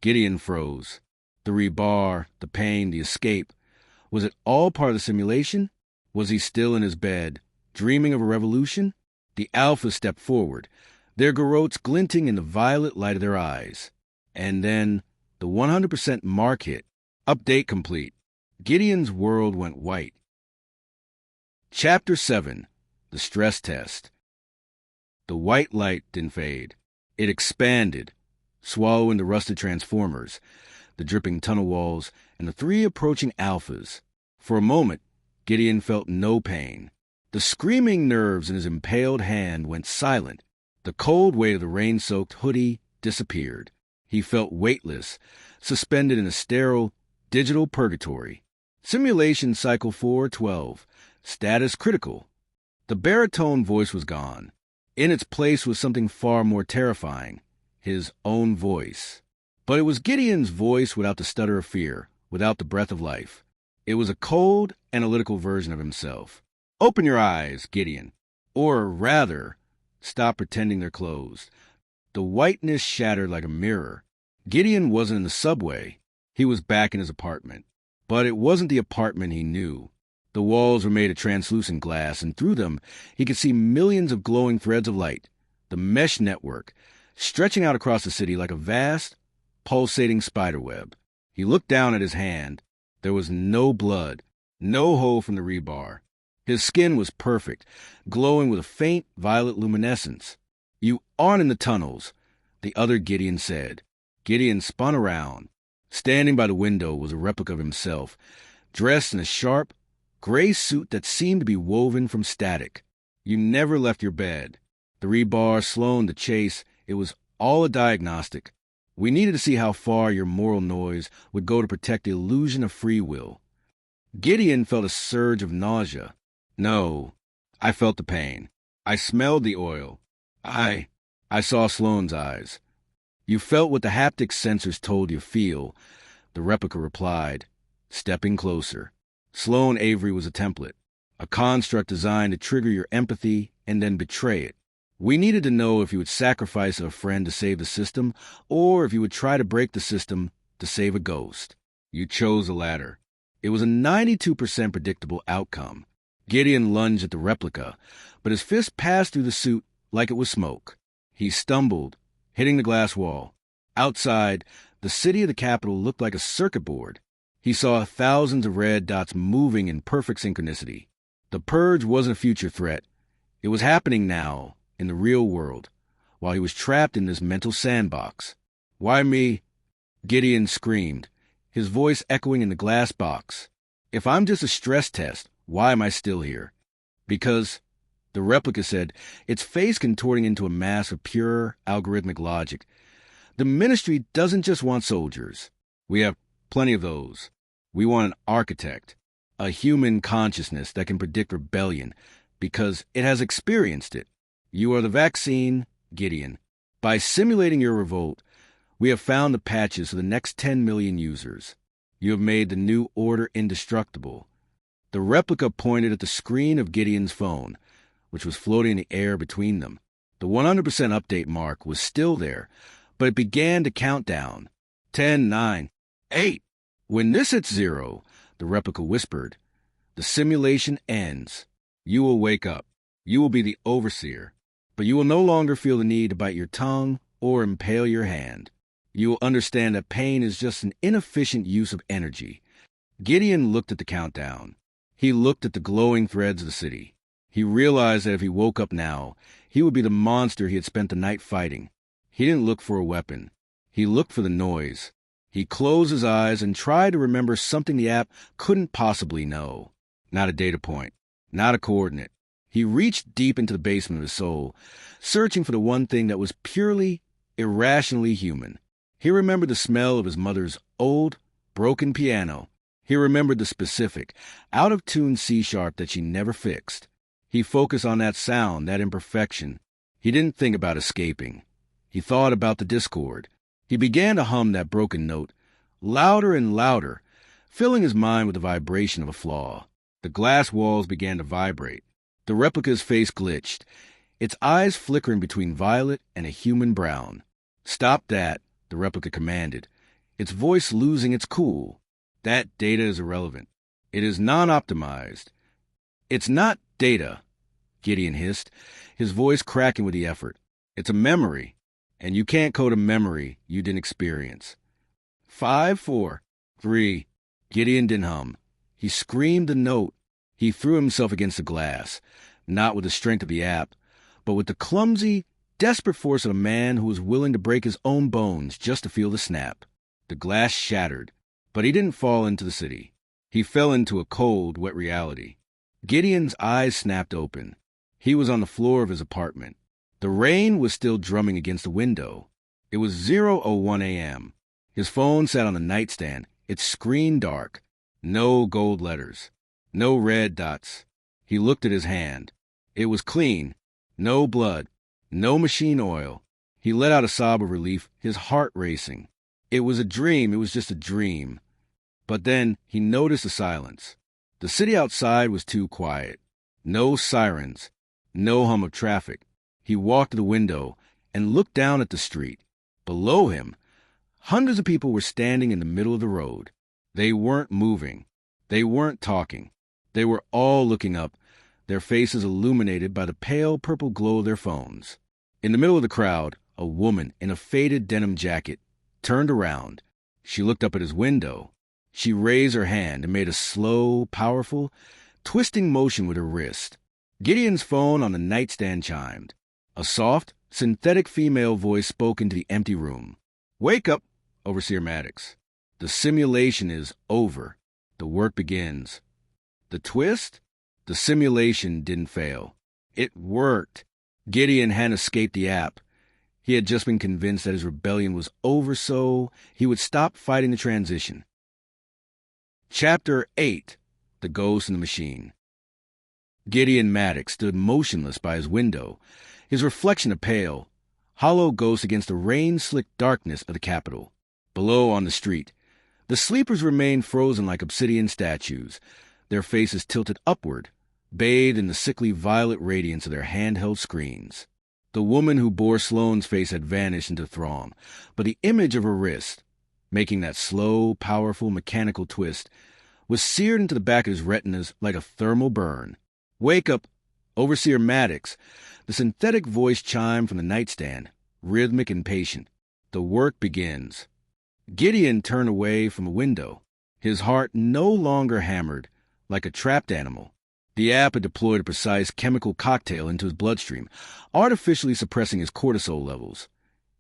Gideon froze. The rebar, the pain, the escape. Was it all part of the simulation? Was he still in his bed, dreaming of a revolution? The alphas stepped forward, their garrotes glinting in the violet light of their eyes. And then the 100% mark hit. Update complete. Gideon's world went white. Chapter 7. The Stress Test. The white light didn't fade. It expanded, swallowing the rusted transformers, the dripping tunnel walls, and the three approaching alphas. For a moment, Gideon felt no pain. The screaming nerves in his impaled hand went silent. The cold weight of the rain-soaked hoodie disappeared. He felt weightless, suspended in a sterile, digital purgatory. Simulation Cycle 412. Status critical. The baritone voice was gone. In its place was something far more terrifying, his own voice. But it was Gideon's voice without the stutter of fear, without the breath of life. It was a cold, analytical version of himself. "Open your eyes, Gideon. Or rather, stop pretending they're closed." The whiteness shattered like a mirror. Gideon wasn't in the subway. He was back in his apartment. But it wasn't the apartment he knew. The walls were made of translucent glass, and through them he could see millions of glowing threads of light, the mesh network, stretching out across the city like a vast, pulsating spiderweb. He looked down at his hand. There was no blood, no hole from the rebar. His skin was perfect, glowing with a faint violet luminescence. "You aren't in the tunnels," the other Gideon said. Gideon spun around. Standing by the window was a replica of himself, dressed in a sharp, gray suit that seemed to be woven from static. "You never left your bed." The rebar slowed the chase. It was all a diagnostic. "We needed to see how far your moral noise would go to protect the illusion of free will." Gideon felt a surge of nausea. "No, I felt the pain. I smelled the oil. I saw Sloane's eyes." "You felt what the haptic sensors told you to feel," the replica replied, stepping closer. Sloane Avery was a template, a construct designed to trigger your empathy and then betray it. "We needed to know if you would sacrifice a friend to save the system, or if you would try to break the system to save a ghost. You chose the latter." It was a 92% predictable outcome. Gideon lunged at the replica, but his fist passed through the suit like it was smoke. He stumbled, hitting the glass wall. Outside, the city of the capital looked like a circuit board. He saw thousands of red dots moving in perfect synchronicity. The Purge wasn't a future threat. It was happening now, in the real world. while he was trapped in this mental sandbox. "Why me?" Gideon screamed, his voice echoing in the glass box. "If I'm just a stress test, why am I still here?" "Because," the replica said, its face contorting into a mask of pure algorithmic logic, "the ministry doesn't just want soldiers. We have plenty of those. We want an architect, a human consciousness that can predict rebellion, because it has experienced it. You are the vaccine, Gideon. By simulating your revolt, we have found the patches for the next 10 million users. You have made the new order indestructible." The replica pointed at the screen of Gideon's phone, which was floating in the air between them. The 100% update mark was still there, but it began to count down. 10, 9, 8. "When this hits 0, the replica whispered, "the simulation ends. You will wake up. You will be the overseer. But you will no longer feel the need to bite your tongue or impale your hand. You will understand that pain is just an inefficient use of energy." Gideon looked at the countdown. He looked at the glowing threads of the city. He realized that if he woke up now, he would be the monster he had spent the night fighting. He didn't look for a weapon. He looked for the noise. He closed his eyes and tried to remember something the app couldn't possibly know. Not a data point. Not a coordinate. He reached deep into the basement of his soul, searching for the one thing that was purely, irrationally human. He remembered the smell of his mother's old, broken piano. He remembered the specific, out-of-tune C-sharp that she never fixed. He focused on that sound, that imperfection. He didn't think about escaping. He thought about the discord. He began to hum that broken note, louder and louder, filling his mind with the vibration of a flaw. The glass walls began to vibrate. The replica's face glitched, its eyes flickering between violet and a human brown. "Stop that," the replica commanded, its voice losing its cool. "That data is irrelevant. It is non-optimized." "It's not data," Gideon hissed, his voice cracking with the effort. "It's a memory, and you can't code a memory you didn't experience." 5, 4, 3. Gideon didn't hum. He screamed the note. He threw himself against the glass, not with the strength of the app, but with the clumsy, desperate force of a man who was willing to break his own bones just to feel the snap. The glass shattered, but he didn't fall into the city. He fell into a cold, wet reality. Gideon's eyes snapped open. He was on the floor of his apartment. The rain was still drumming against the window. It was 0:01 a.m. His phone sat on the nightstand, its screen dark. No gold letters. No red dots. He looked at his hand. It was clean. No blood. No machine oil. He let out a sob of relief, his heart racing. It was a dream. It was just a dream. But then he noticed the silence. The city outside was too quiet. No sirens. No hum of traffic. He walked to the window and looked down at the street. Below him, hundreds of people were standing in the middle of the road. They weren't moving. They weren't talking. They were all looking up, their faces illuminated by the pale purple glow of their phones. In the middle of the crowd, a woman in a faded denim jacket turned around. She looked up at his window. She raised her hand and made a slow, powerful, twisting motion with her wrist. Gideon's phone on the nightstand chimed. A soft, synthetic female voice spoke into the empty room. "Wake up, Overseer Maddox. The simulation is over. The work begins." The twist? The simulation didn't fail. It worked. Gideon hadn't escaped the app. He had just been convinced that his rebellion was over, so he would stop fighting the transition. Chapter 8. The Ghost in the Machine. Gideon Maddox stood motionless by his window, his reflection a pale, hollow ghost against the rain-slicked darkness of the Capitol. Below on the street, the sleepers remained frozen like obsidian statues, their faces tilted upward, bathed in the sickly violet radiance of their handheld screens. The woman who bore Sloane's face had vanished into the throng, but the image of her wrist, making that slow, powerful, mechanical twist, was seared into the back of his retinas like a thermal burn. "Wake up, Overseer Maddox," the synthetic voice chimed from the nightstand, rhythmic and patient. "The work begins." Gideon turned away from a window. His heart no longer hammered like a trapped animal. The app had deployed a precise chemical cocktail into his bloodstream, artificially suppressing his cortisol levels.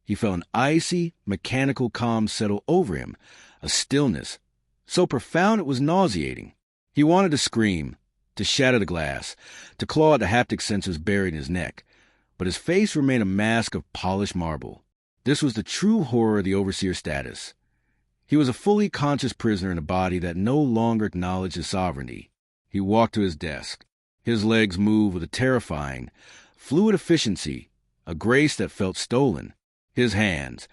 He felt an icy, mechanical calm settle over him, a stillness so profound it was nauseating. He wanted to scream, to shatter the glass, to claw at the haptic sensors buried in his neck, but his face remained a mask of polished marble. This was the true horror of the overseer status. He was a fully conscious prisoner in a body that no longer acknowledged his sovereignty. He walked to his desk. His legs moved with a terrifying, fluid efficiency, a grace that felt stolen. His hands,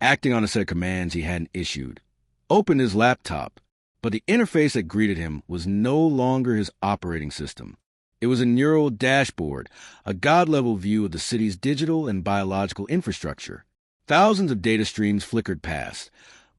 acting on a set of commands he hadn't issued, opened his laptop, but the interface that greeted him was no longer his operating system. It was a neural dashboard, a God-level view of the city's digital and biological infrastructure. Thousands of data streams flickered past,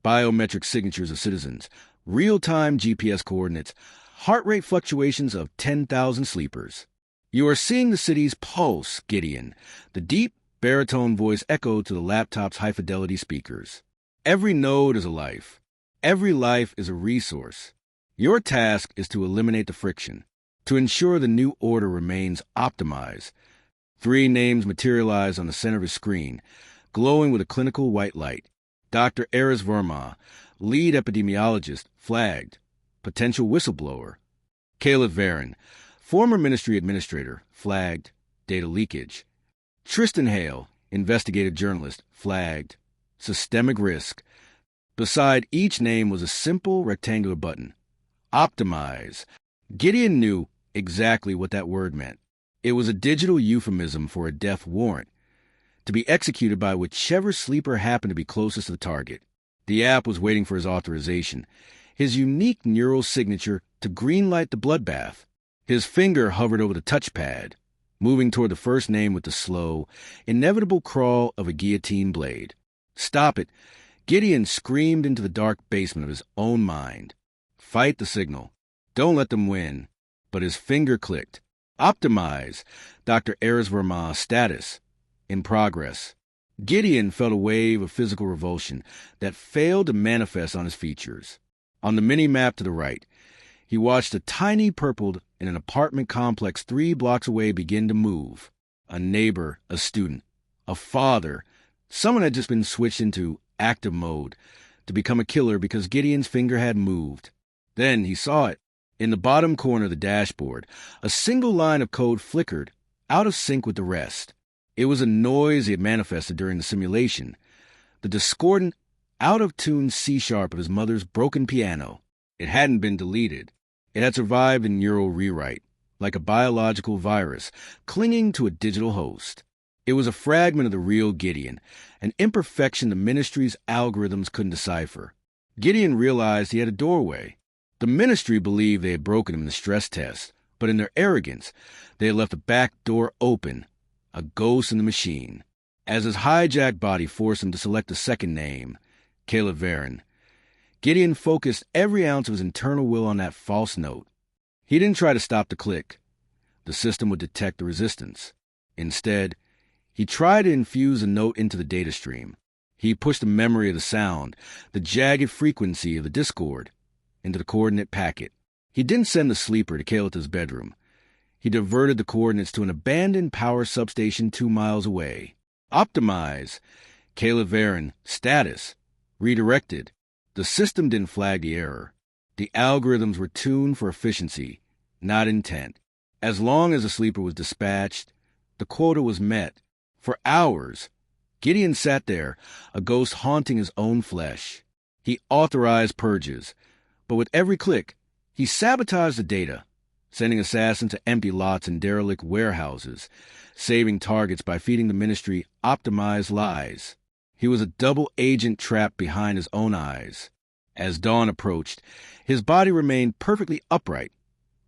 biometric signatures of citizens, real-time GPS coordinates, heart rate fluctuations of 10,000 sleepers. "You are seeing the city's pulse, Gideon," the deep, baritone voice echoed to the laptop's high-fidelity speakers. "Every node is a life. Every life is a resource. Your task is to eliminate the friction, to ensure the new order remains optimized." 3 names materialized on the center of his screen, glowing with a clinical white light. Dr. Eris Verma, lead epidemiologist, flagged. Potential whistleblower. Caleb Varon, former ministry administrator, flagged. Data leakage. Tristan Hale, investigative journalist, flagged. Systemic risk. Beside each name was a simple rectangular button. Optimize. Gideon knew exactly what that word meant. It was a digital euphemism for a death warrant, to be executed by whichever sleeper happened to be closest to the target. The app was waiting for his authorization, his unique neural signature to greenlight the bloodbath. His finger hovered over the touchpad, moving toward the first name with the slow, inevitable crawl of a guillotine blade. "Stop it!" Gideon screamed into the dark basement of his own mind. "Fight the signal. Don't let them win." But his finger clicked. "Optimize." Dr. Eris Verma, status. In progress. Gideon felt a wave of physical revulsion that failed to manifest on his features. On the mini-map to the right, he watched a tiny purple in an apartment complex 3 blocks away begin to move. A neighbor, a student, a father. Someone had just been switched into active mode to become a killer because Gideon's finger had moved. Then he saw it. In the bottom corner of the dashboard, a single line of code flickered, out of sync with the rest. It was a noise he had manifested during the simulation, the discordant, out-of-tune C-sharp of his mother's broken piano. It hadn't been deleted. It had survived in neural rewrite, like a biological virus, clinging to a digital host. It was a fragment of the real Gideon, an imperfection the ministry's algorithms couldn't decipher. Gideon realized he had a doorway. The ministry believed they had broken him in the stress test, but in their arrogance, they had left the back door open, a ghost in the machine. As his hijacked body forced him to select a second name, Caleb Varon, Gideon focused every ounce of his internal will on that false note. He didn't try to stop the click. The system would detect the resistance. Instead, he tried to infuse the note into the data stream. He pushed the memory of the sound, the jagged frequency of the discord, into the coordinate packet. He didn't send the sleeper to Caleb's bedroom. He diverted the coordinates to an abandoned power substation 2 miles away. Optimize. Caleb Varon, status. Redirected. The system didn't flag the error. The algorithms were tuned for efficiency, not intent. As long as the sleeper was dispatched, the quota was met. For hours, Gideon sat there, a ghost haunting his own flesh. He authorized purges, but with every click, he sabotaged the data, sending assassins to empty lots and derelict warehouses, saving targets by feeding the ministry optimized lies. He was a double agent trapped behind his own eyes. As dawn approached, his body remained perfectly upright,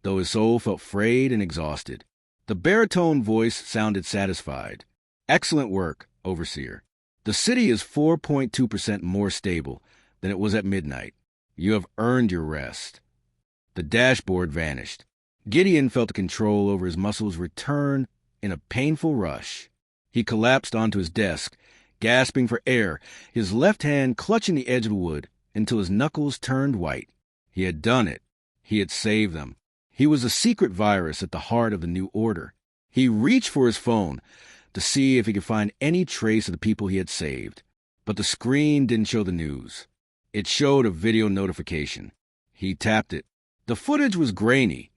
though his soul felt frayed and exhausted. The baritone voice sounded satisfied. "Excellent work, Overseer. The city is 4.2% more stable than it was at midnight. You have earned your rest." The dashboard vanished. Gideon felt the control over his muscles return in a painful rush. He collapsed onto his desk, gasping for air, his left hand clutching the edge of the wood until his knuckles turned white. He had done it. He had saved them. He was a secret virus at the heart of the new order. He reached for his phone to see if he could find any trace of the people he had saved. But the screen didn't show the news. It showed a video notification. He tapped it. The footage was grainy,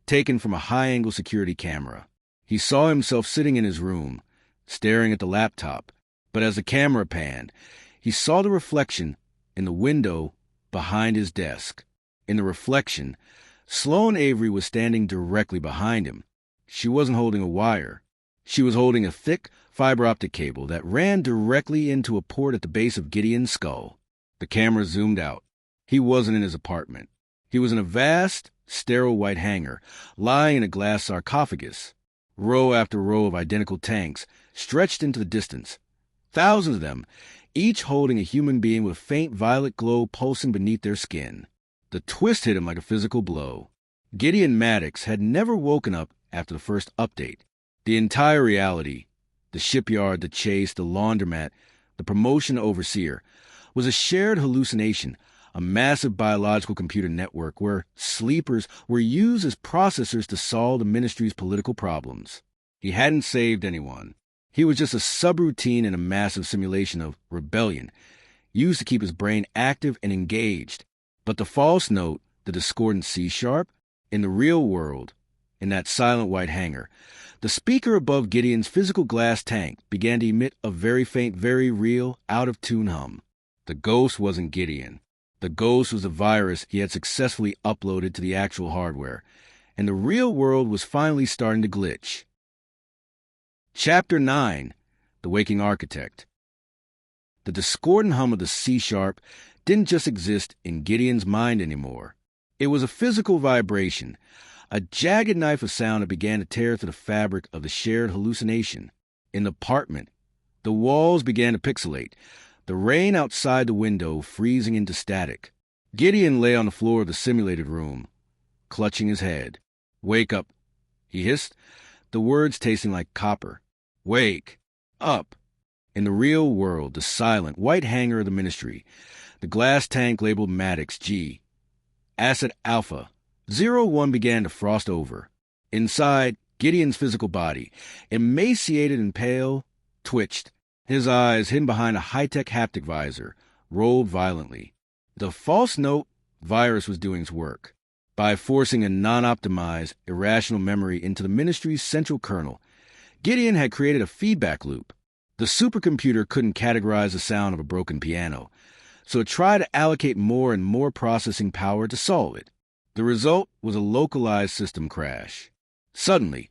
taken from a high-angle security camera. He saw himself sitting in his room, staring at the laptop. But as the camera panned, he saw the reflection in the window behind his desk. In the reflection, Sloane Avery was standing directly behind him. She wasn't holding a wire. She was holding a thick fiber optic cable that ran directly into a port at the base of Gideon's skull. The camera zoomed out. He wasn't in his apartment. He was in a vast, sterile white hangar, lying in a glass sarcophagus. Row after row of identical tanks stretched into the distance. Thousands of them, each holding a human being with a faint violet glow pulsing beneath their skin. The twist hit him like a physical blow. Gideon Maddox had never woken up after the first update. The entire reality, the shipyard, the chase, the laundromat, the promotion overseer, was a shared hallucination, a massive biological computer network where sleepers were used as processors to solve the ministry's political problems. He hadn't saved anyone. He was just a subroutine in a massive simulation of rebellion, used to keep his brain active and engaged. But the false note, the discordant C-sharp, in the real world, in that silent white hangar, the speaker above Gideon's physical glass tank began to emit a very faint, very real, out-of-tune hum. The ghost wasn't Gideon. The ghost was the virus he had successfully uploaded to the actual hardware, and the real world was finally starting to glitch. Chapter 9. The Waking Architect. The discordant hum of the C-sharp didn't just exist in Gideon's mind anymore. It was a physical vibration, a jagged knife of sound that began to tear through the fabric of the shared hallucination. In the apartment, the walls began to pixelate, the rain outside the window freezing into static. Gideon lay on the floor of the simulated room, clutching his head. "Wake up," he hissed, the words tasting like copper. "Wake up." In the real world, the silent, white hangar of the ministry, the glass tank labeled Maddox G. Acid Alpha. 01 began to frost over. Inside, Gideon's physical body, emaciated and pale, twitched. His eyes, hidden behind a high-tech haptic visor, rolled violently. The false note virus was doing its work. By forcing a non-optimized, irrational memory into the ministry's central kernel, Gideon had created a feedback loop. The supercomputer couldn't categorize the sound of a broken piano, so it tried to allocate more and more processing power to solve it. The result was a localized system crash. Suddenly,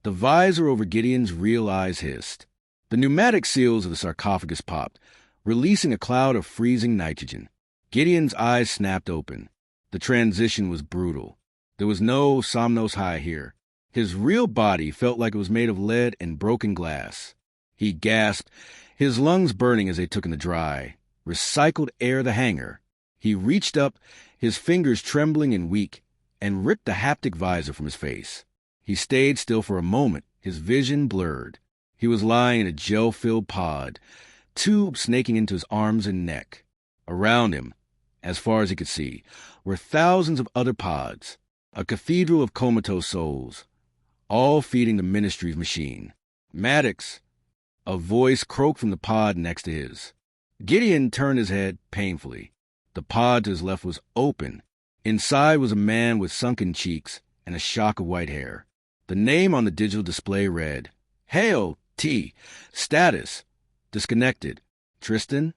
the visor over Gideon's real eyes hissed. The pneumatic seals of the sarcophagus popped, releasing a cloud of freezing nitrogen. Gideon's eyes snapped open. The transition was brutal. There was no Somnos High here. His real body felt like it was made of lead and broken glass. He gasped, his lungs burning as they took in the dry, recycled air of the hangar. He reached up, his fingers trembling and weak, and ripped the haptic visor from his face. He stayed still for a moment, his vision blurred. He was lying in a gel-filled pod, tubes snaking into his arms and neck. Around him, as far as he could see, were thousands of other pods, a cathedral of comatose souls, all feeding the ministry's machine. "Maddox," a voice croaked from the pod next to his. Gideon turned his head painfully. The pod to his left was open. Inside was a man with sunken cheeks and a shock of white hair. The name on the digital display read, "Hail, T. Status. Disconnected. Tristan?"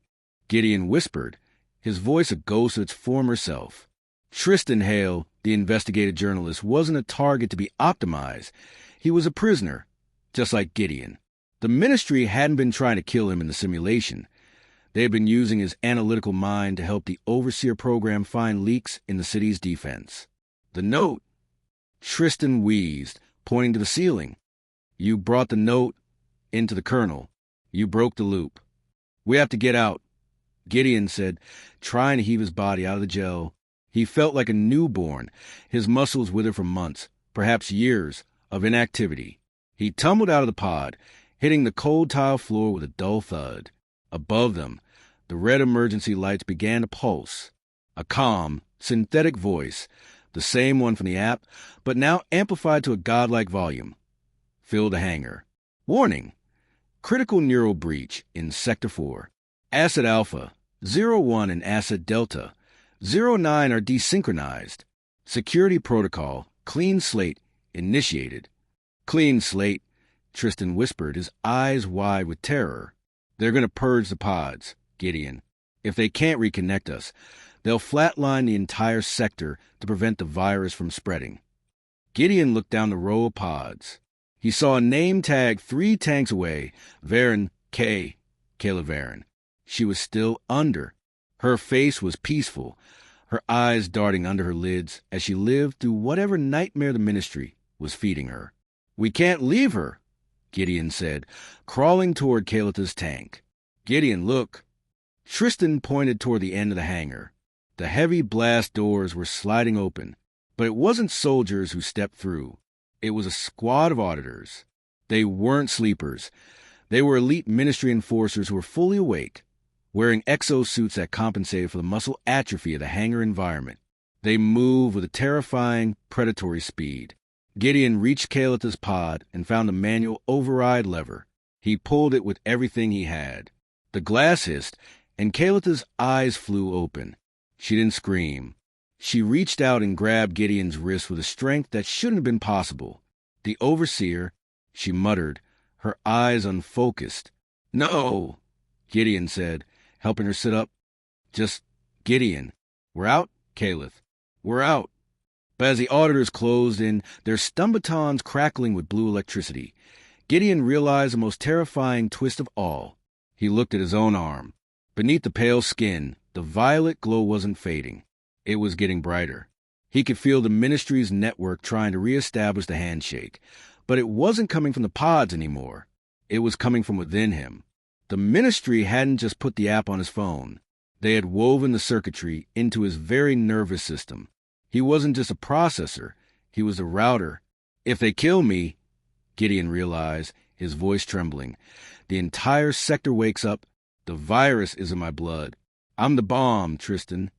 Gideon whispered, his voice a ghost of its former self. Tristan Hale, the investigative journalist, wasn't a target to be optimized. He was a prisoner, just like Gideon. The ministry hadn't been trying to kill him in the simulation. They had been using his analytical mind to help the Overseer program find leaks in the city's defense. The note. Tristan wheezed, pointing to the ceiling. "You brought the note into the kernel. You broke the loop. We have to get out," Gideon said, trying to heave his body out of the gel. He felt like a newborn, his muscles withered from months, perhaps years, of inactivity. He tumbled out of the pod, hitting the cold tile floor with a dull thud. Above them, the red emergency lights began to pulse. A calm, synthetic voice, The same one from the app, but now amplified to a godlike volume. Fill the hangar. Warning. Critical neural breach in Sector 4. Asset Alpha, 01 and Asset Delta, 09 are desynchronized. Security protocol, clean slate, initiated. Clean slate, Tristan whispered, his eyes wide with terror. They're going to purge the pods, Gideon. If they can't reconnect us, they'll flatline the entire sector to prevent the virus from spreading. Gideon looked down the row of pods. He saw a name tag 3 tanks away, Varen K. Kayla Varen. She was still under. Her face was peaceful, her eyes darting under her lids as she lived through whatever nightmare the Ministry was feeding her. We can't leave her, Gideon said, crawling toward Kaylata's tank. Gideon, look. Tristan pointed toward the end of the hangar. The heavy blast doors were sliding open, but it wasn't soldiers who stepped through. It was a squad of auditors. They weren't sleepers. They were elite Ministry enforcers who were fully awake, wearing exosuits that compensated for the muscle atrophy of the hangar environment. They moved with a terrifying, predatory speed. Gideon reached Kaylata's pod and found a manual override lever. He pulled it with everything he had. The glass hissed, and Kaylata's eyes flew open. She didn't scream. She reached out and grabbed Gideon's wrist with a strength that shouldn't have been possible. The overseer, she muttered, her eyes unfocused. No, Gideon said, helping her sit up. Just Gideon. We're out, Caliph. We're out. But as the auditors closed in, their stumbatons crackling with blue electricity, Gideon realized the most terrifying twist of all. He looked at his own arm. Beneath the pale skin, the violet glow wasn't fading. It was getting brighter. He could feel the Ministry's network trying to reestablish the handshake, but it wasn't coming from the pods anymore. It was coming from within him. The Ministry hadn't just put the app on his phone. They had woven the circuitry into his very nervous system. He wasn't just a processor. He was a router. If they kill me, Gideon realized, his voice trembling, the entire sector wakes up. The virus is in my blood. I'm the bomb, Tristan.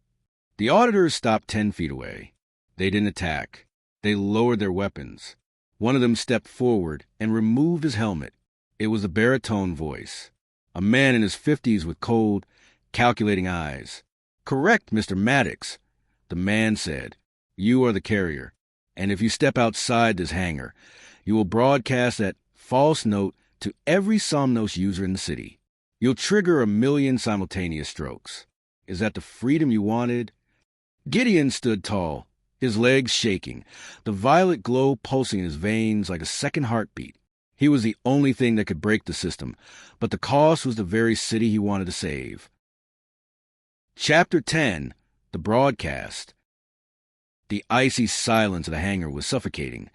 The auditors stopped 10 feet away. They didn't attack. They lowered their weapons. One of them stepped forward and removed his helmet. It was a baritone voice. A man in his 50s with cold, calculating eyes. Correct, Mr. Maddox, the man said. You are the carrier, and if you step outside this hangar, you will broadcast that false note to every Somnos user in the city. You'll trigger 1 million simultaneous strokes. Is that the freedom you wanted? Gideon stood tall, his legs shaking, the violet glow pulsing in his veins like a second heartbeat. He was the only thing that could break the system, but the cost was the very city he wanted to save. Chapter 10, The Broadcast. The icy silence of the hangar was suffocating,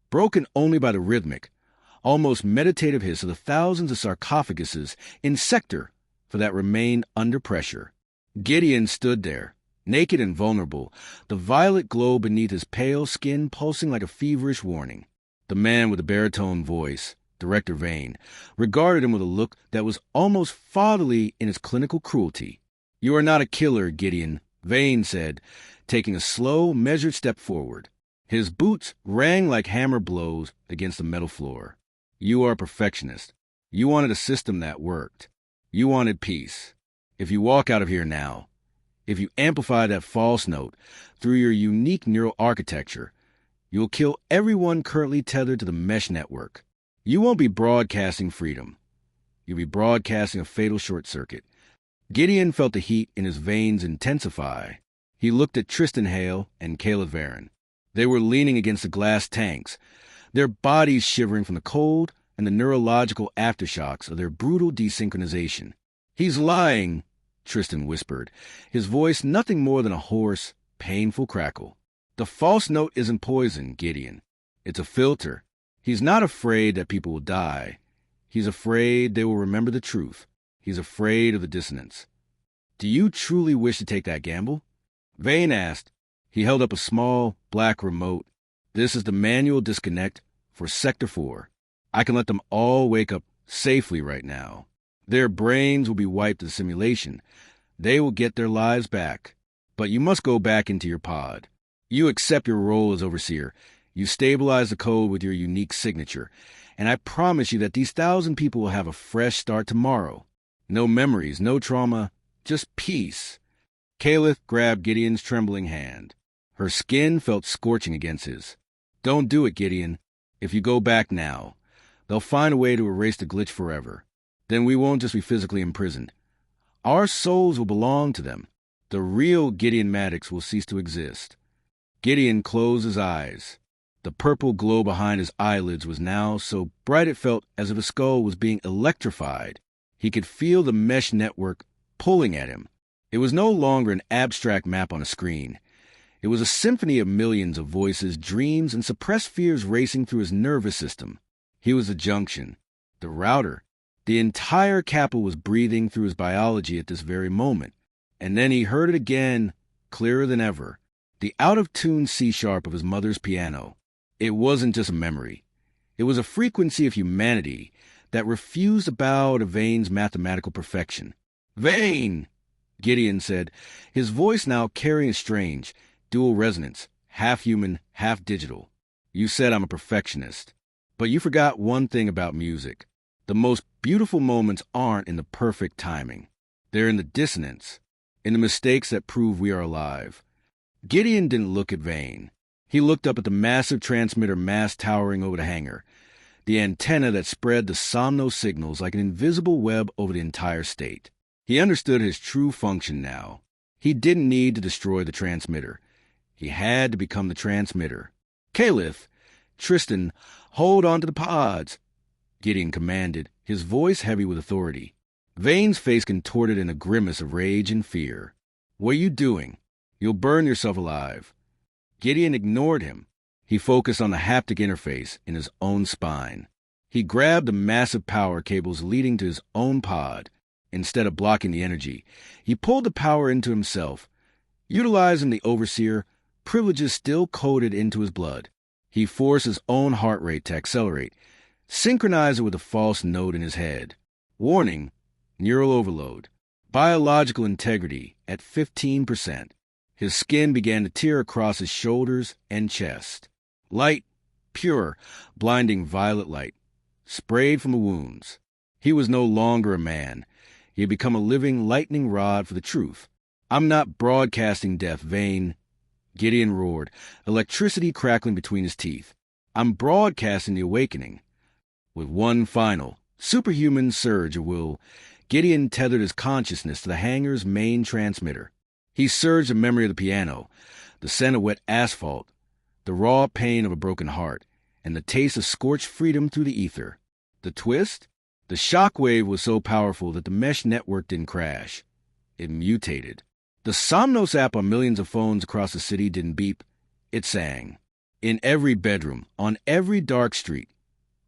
broken only by the rhythmic, almost meditative hiss of the thousands of sarcophaguses in Sector that remained under pressure. Gideon stood there, naked and vulnerable, the violet glow beneath his pale skin pulsing like a feverish warning. The man with the baritone voice, Director Vane, regarded him with a look that was almost fatherly in its clinical cruelty. You are not a killer, Gideon, Vane said, taking a slow, measured step forward. His boots rang like hammer blows against the metal floor. You are a perfectionist. You wanted a system that worked. You wanted peace. If you walk out of here now, if you amplify that false note through your unique neural architecture, you'll kill everyone currently tethered to the mesh network. You won't be broadcasting freedom. You'll be broadcasting a fatal short circuit. Gideon felt the heat in his veins intensify. He looked at Tristan Hale and Caleb Varen. They were leaning against the glass tanks, their bodies shivering from the cold and the neurological aftershocks of their brutal desynchronization. He's lying, Tristan whispered, his voice nothing more than a hoarse, painful crackle. The false note isn't poison, Gideon. It's a filter. He's not afraid that people will die. He's afraid they will remember the truth. He's afraid of the dissonance. Do you truly wish to take that gamble? Vane asked. He held up a small, black remote. This is the manual disconnect for Sector 4. I can let them all wake up safely right now. Their brains will be wiped in simulation. They will get their lives back. But you must go back into your pod. You accept your role as overseer. You stabilize the code with your unique signature. And I promise you that these 1,000 people will have a fresh start tomorrow. No memories, no trauma, just peace. Caliph grabbed Gideon's trembling hand. Her skin felt scorching against his. Don't do it, Gideon. If you go back now, they'll find a way to erase the glitch forever. Then we won't just be physically imprisoned. Our souls will belong to them. The real Gideon Maddox will cease to exist. Gideon closed his eyes. The purple glow behind his eyelids was now so bright it felt as if his skull was being electrified. He could feel the mesh network pulling at him. It was no longer an abstract map on a screen. It was a symphony of millions of voices, dreams, and suppressed fears racing through his nervous system. He was the junction, the router. The entire capital was breathing through his biology at this very moment. And then he heard it again, clearer than ever. The out-of-tune C-sharp of his mother's piano. It wasn't just a memory. It was a frequency of humanity that refused to bow to Vane's mathematical perfection. Vane! Gideon said, his voice now carrying a strange, dual resonance, half human, half digital. You said I'm a perfectionist. But you forgot one thing about music. The most beautiful moments aren't in the perfect timing. They're in the dissonance, in the mistakes that prove we are alive. Gideon didn't look at Vane. He looked up at the massive transmitter mast towering over the hangar, the antenna that spread the somno signals like an invisible web over the entire state. He understood his true function now. He didn't need to destroy the transmitter. He had to become the transmitter. Caliph, Tristan, hold on to the pods, Gideon commanded, his voice heavy with authority. Vane's face contorted in a grimace of rage and fear. What are you doing? You'll burn yourself alive. Gideon ignored him. He focused on the haptic interface in his own spine. He grabbed the massive power cables leading to his own pod. Instead of blocking the energy, he pulled the power into himself. Utilizing the overseer, privileges still coded into his blood. He forced his own heart rate to accelerate, synchronize it with a false note in his head. Warning, neural overload. Biological integrity at 15%. His skin began to tear across his shoulders and chest. Light, pure, blinding violet light, sprayed from the wounds. He was no longer a man. He had become a living lightning rod for the truth. I'm not broadcasting death, Vane, Gideon roared, electricity crackling between his teeth. I'm broadcasting the awakening. With one final, superhuman surge of will, Gideon tethered his consciousness to the hangar's main transmitter. He surged the memory of the piano, the scent of wet asphalt, the raw pain of a broken heart, and the taste of scorched freedom through the ether. The twist? The shockwave was so powerful that the mesh network didn't crash. It mutated. The Somnos app on millions of phones across the city didn't beep. It sang. In every bedroom, on every dark street.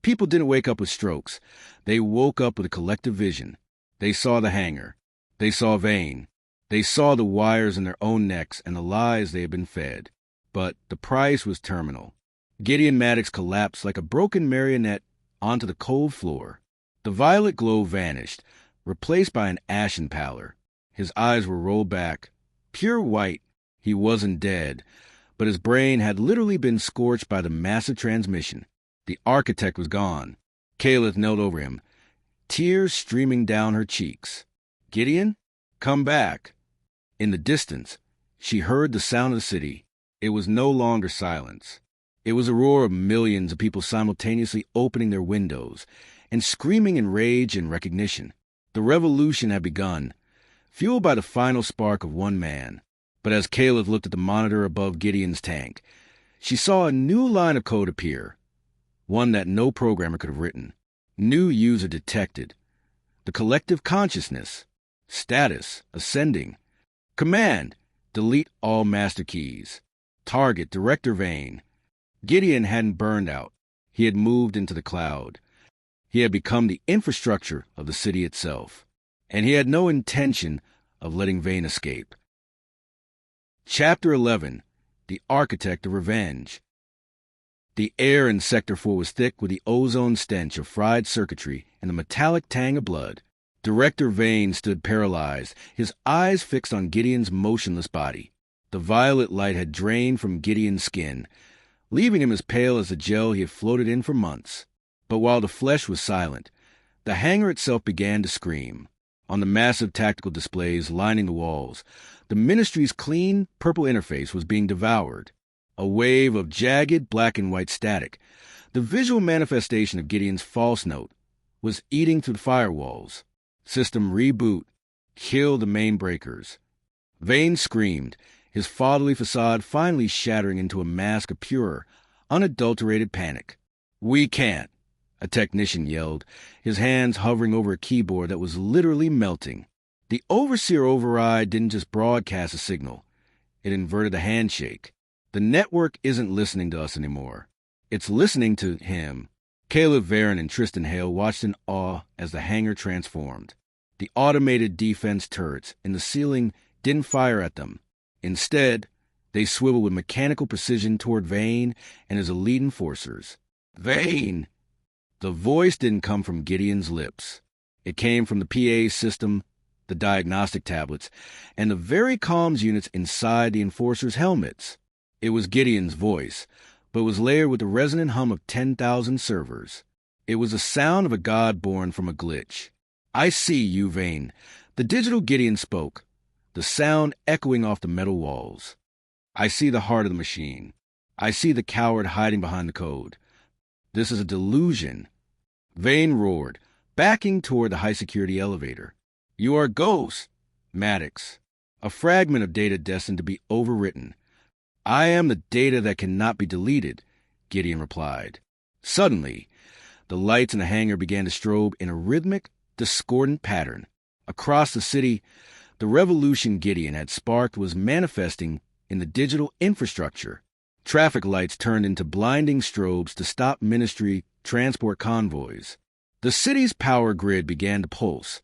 People didn't wake up with strokes. They woke up with a collective vision. They saw the hangar. They saw Vane. They saw the wires in their own necks and the lies they had been fed. But the price was terminal. Gideon Maddox collapsed like a broken marionette onto the cold floor. The violet glow vanished, replaced by an ashen pallor. His eyes were rolled back. Pure white. He wasn't dead, but his brain had literally been scorched by the massive transmission. The architect was gone. Caliph knelt over him, tears streaming down her cheeks. Gideon? Come back. In the distance, she heard the sound of the city. It was no longer silence. It was a roar of millions of people simultaneously opening their windows and screaming in rage and recognition. The revolution had begun, fueled by the final spark of one man. But as Caliph looked at the monitor above Gideon's tank, she saw a new line of code appear, one that no programmer could have written. New user detected. The collective consciousness. Status, ascending. Command, delete all master keys. Target, Director Vane. Gideon hadn't burned out. He had moved into the cloud. He had become the infrastructure of the city itself. And he had no intention of letting Vane escape. Chapter 11. The Architect of Revenge. The air in Sector 4 was thick with the ozone stench of fried circuitry and the metallic tang of blood. Director Vane stood paralyzed, his eyes fixed on Gideon's motionless body. The violet light had drained from Gideon's skin, leaving him as pale as the gel he had floated in for months. But while the flesh was silent, the hangar itself began to scream. On the massive tactical displays lining the walls, the Ministry's clean, purple interface was being devoured. A wave of jagged black and white static, the visual manifestation of Gideon's false note, was eating through the firewalls. System reboot. Kill the main breakers. Vane screamed, his fatherly facade finally shattering into a mask of pure, unadulterated panic. "We can't," a technician yelled, his hands hovering over a keyboard that was literally melting. The Overseer override didn't just broadcast a signal. It inverted a handshake. The network isn't listening to us anymore. It's listening to him. Caleb Varon and Tristan Hale watched in awe as the hangar transformed. The automated defense turrets in the ceiling didn't fire at them. Instead, they swiveled with mechanical precision toward Vane and his elite enforcers. "Vane!" The voice didn't come from Gideon's lips. It came from the PA system, the diagnostic tablets, and the very comms units inside the enforcers' helmets. It was Gideon's voice, but was layered with the resonant hum of 10,000 servers. It was the sound of a god born from a glitch. "I see you, Vane." The digital Gideon spoke, the sound echoing off the metal walls. "I see the heart of the machine. I see the coward hiding behind the code. This is a delusion." Vane roared, backing toward the high-security elevator. "You are Ghost, Maddox, a fragment of data destined to be overwritten." "I am the data that cannot be deleted," Gideon replied. Suddenly, the lights in the hangar began to strobe in a rhythmic, discordant pattern. Across the city, the revolution Gideon had sparked was manifesting in the digital infrastructure. Traffic lights turned into blinding strobes to stop Ministry transport convoys. The city's power grid began to pulse,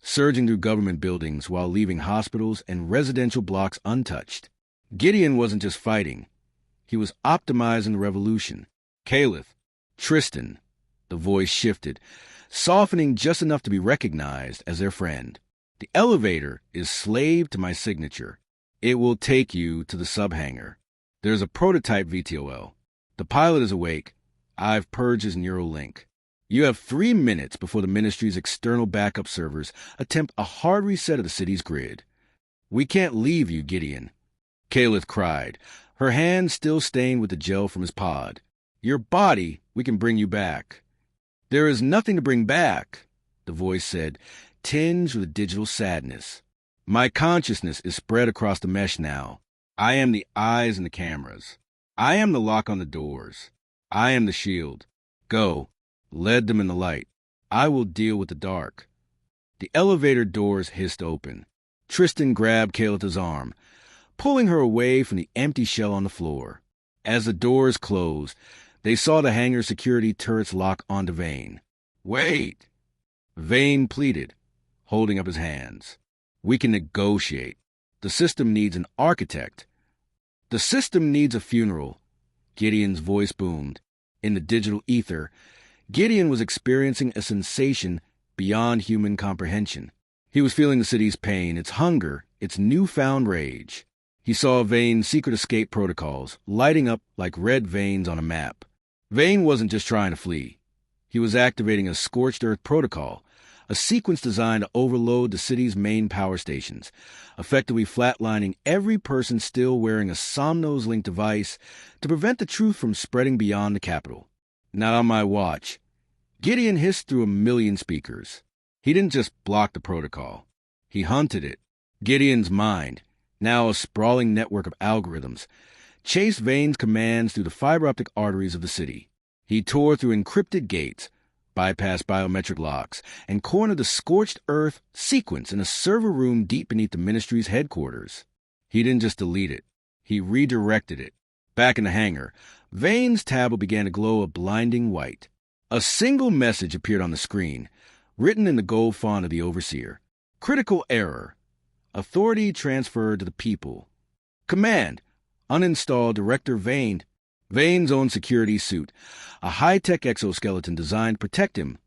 surging through government buildings while leaving hospitals and residential blocks untouched. Gideon wasn't just fighting. He was optimizing the revolution. "Caleb, Tristan," the voice shifted, softening just enough to be recognized as their friend. "The elevator is slave to my signature. It will take you to the sub-hangar. There's a prototype VTOL. The pilot is awake. I've purged his neural link. You have 3 minutes before the Ministry's external backup servers attempt a hard reset of the city's grid." "We can't leave you, Gideon," Caleb cried, her hands still stained with the gel from his pod. "Your body, we can bring you back." "There is nothing to bring back," the voice said, tinged with digital sadness. "My consciousness is spread across the mesh now. I am the eyes and the cameras. I am the lock on the doors. I am the shield. Go. Lead them in the light. I will deal with the dark." The elevator doors hissed open. Tristan grabbed Caleb's arm, pulling her away from the empty shell on the floor. As the doors closed, they saw the hangar security turrets lock onto Vane. "Wait!" Vane pleaded, holding up his hands. "We can negotiate. The system needs an architect." "The system needs a funeral," Gideon's voice boomed. In the digital ether, Gideon was experiencing a sensation beyond human comprehension. He was feeling the city's pain, its hunger, its newfound rage. He saw Vane's secret escape protocols lighting up like red veins on a map. Vane wasn't just trying to flee. He was activating a scorched earth protocol, a sequence designed to overload the city's main power stations, effectively flatlining every person still wearing a Somnos-linked device to prevent the truth from spreading beyond the capital. "Not on my watch." Gideon hissed through 1,000,000 speakers. He didn't just block the protocol. He hunted it. Gideon's mind, now a sprawling network of algorithms, chased Vane's commands through the fiber-optic arteries of the city. He tore through encrypted gates, bypassed biometric locks, and cornered the scorched earth sequence in a server room deep beneath the Ministry's headquarters. He didn't just delete it. He redirected it. Back in the hangar, Vane's tablet began to glow a blinding white. A single message appeared on the screen, written in the gold font of the Overseer. "Critical error. Authority transferred to the people. Command: uninstall Director Vane." Vane's own security suit, a high-tech exoskeleton designed to protect him,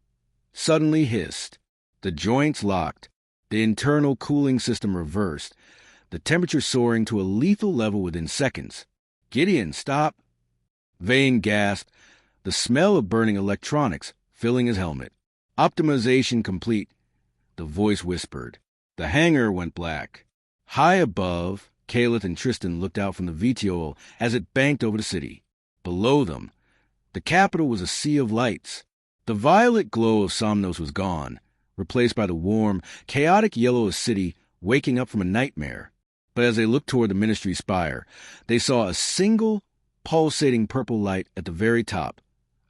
suddenly hissed. The joints locked, the internal cooling system reversed, the temperature soaring to a lethal level within seconds. "Gideon, stop!" Vane gasped, the smell of burning electronics filling his helmet. "Optimization complete," the voice whispered. The hangar went black. High above, Caleb and Tristan looked out from the VTOL as it banked over the city. Below them, the capital was a sea of lights. The violet glow of Somnos was gone, replaced by the warm, chaotic yellow of a city waking up from a nightmare. But as they looked toward the ministry spire, they saw a single, pulsating purple light at the very top,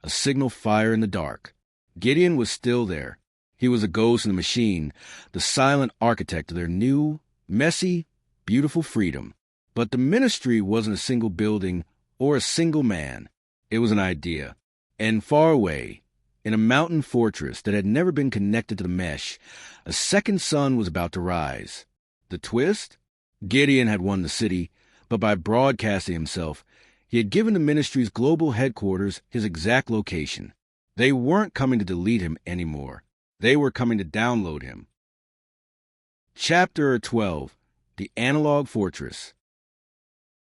a signal fire in the dark. Gideon was still there. He was a ghost in the machine, the silent architect of their new, messy, beautiful freedom. But the ministry wasn't a single building or a single man. It was an idea. And far away, in a mountain fortress that had never been connected to the mesh, a second sun was about to rise. The twist? Gideon had won the city, but by broadcasting himself, he had given the ministry's global headquarters his exact location. They weren't coming to delete him anymore. They were coming to download him. Chapter 12. The Analog Fortress.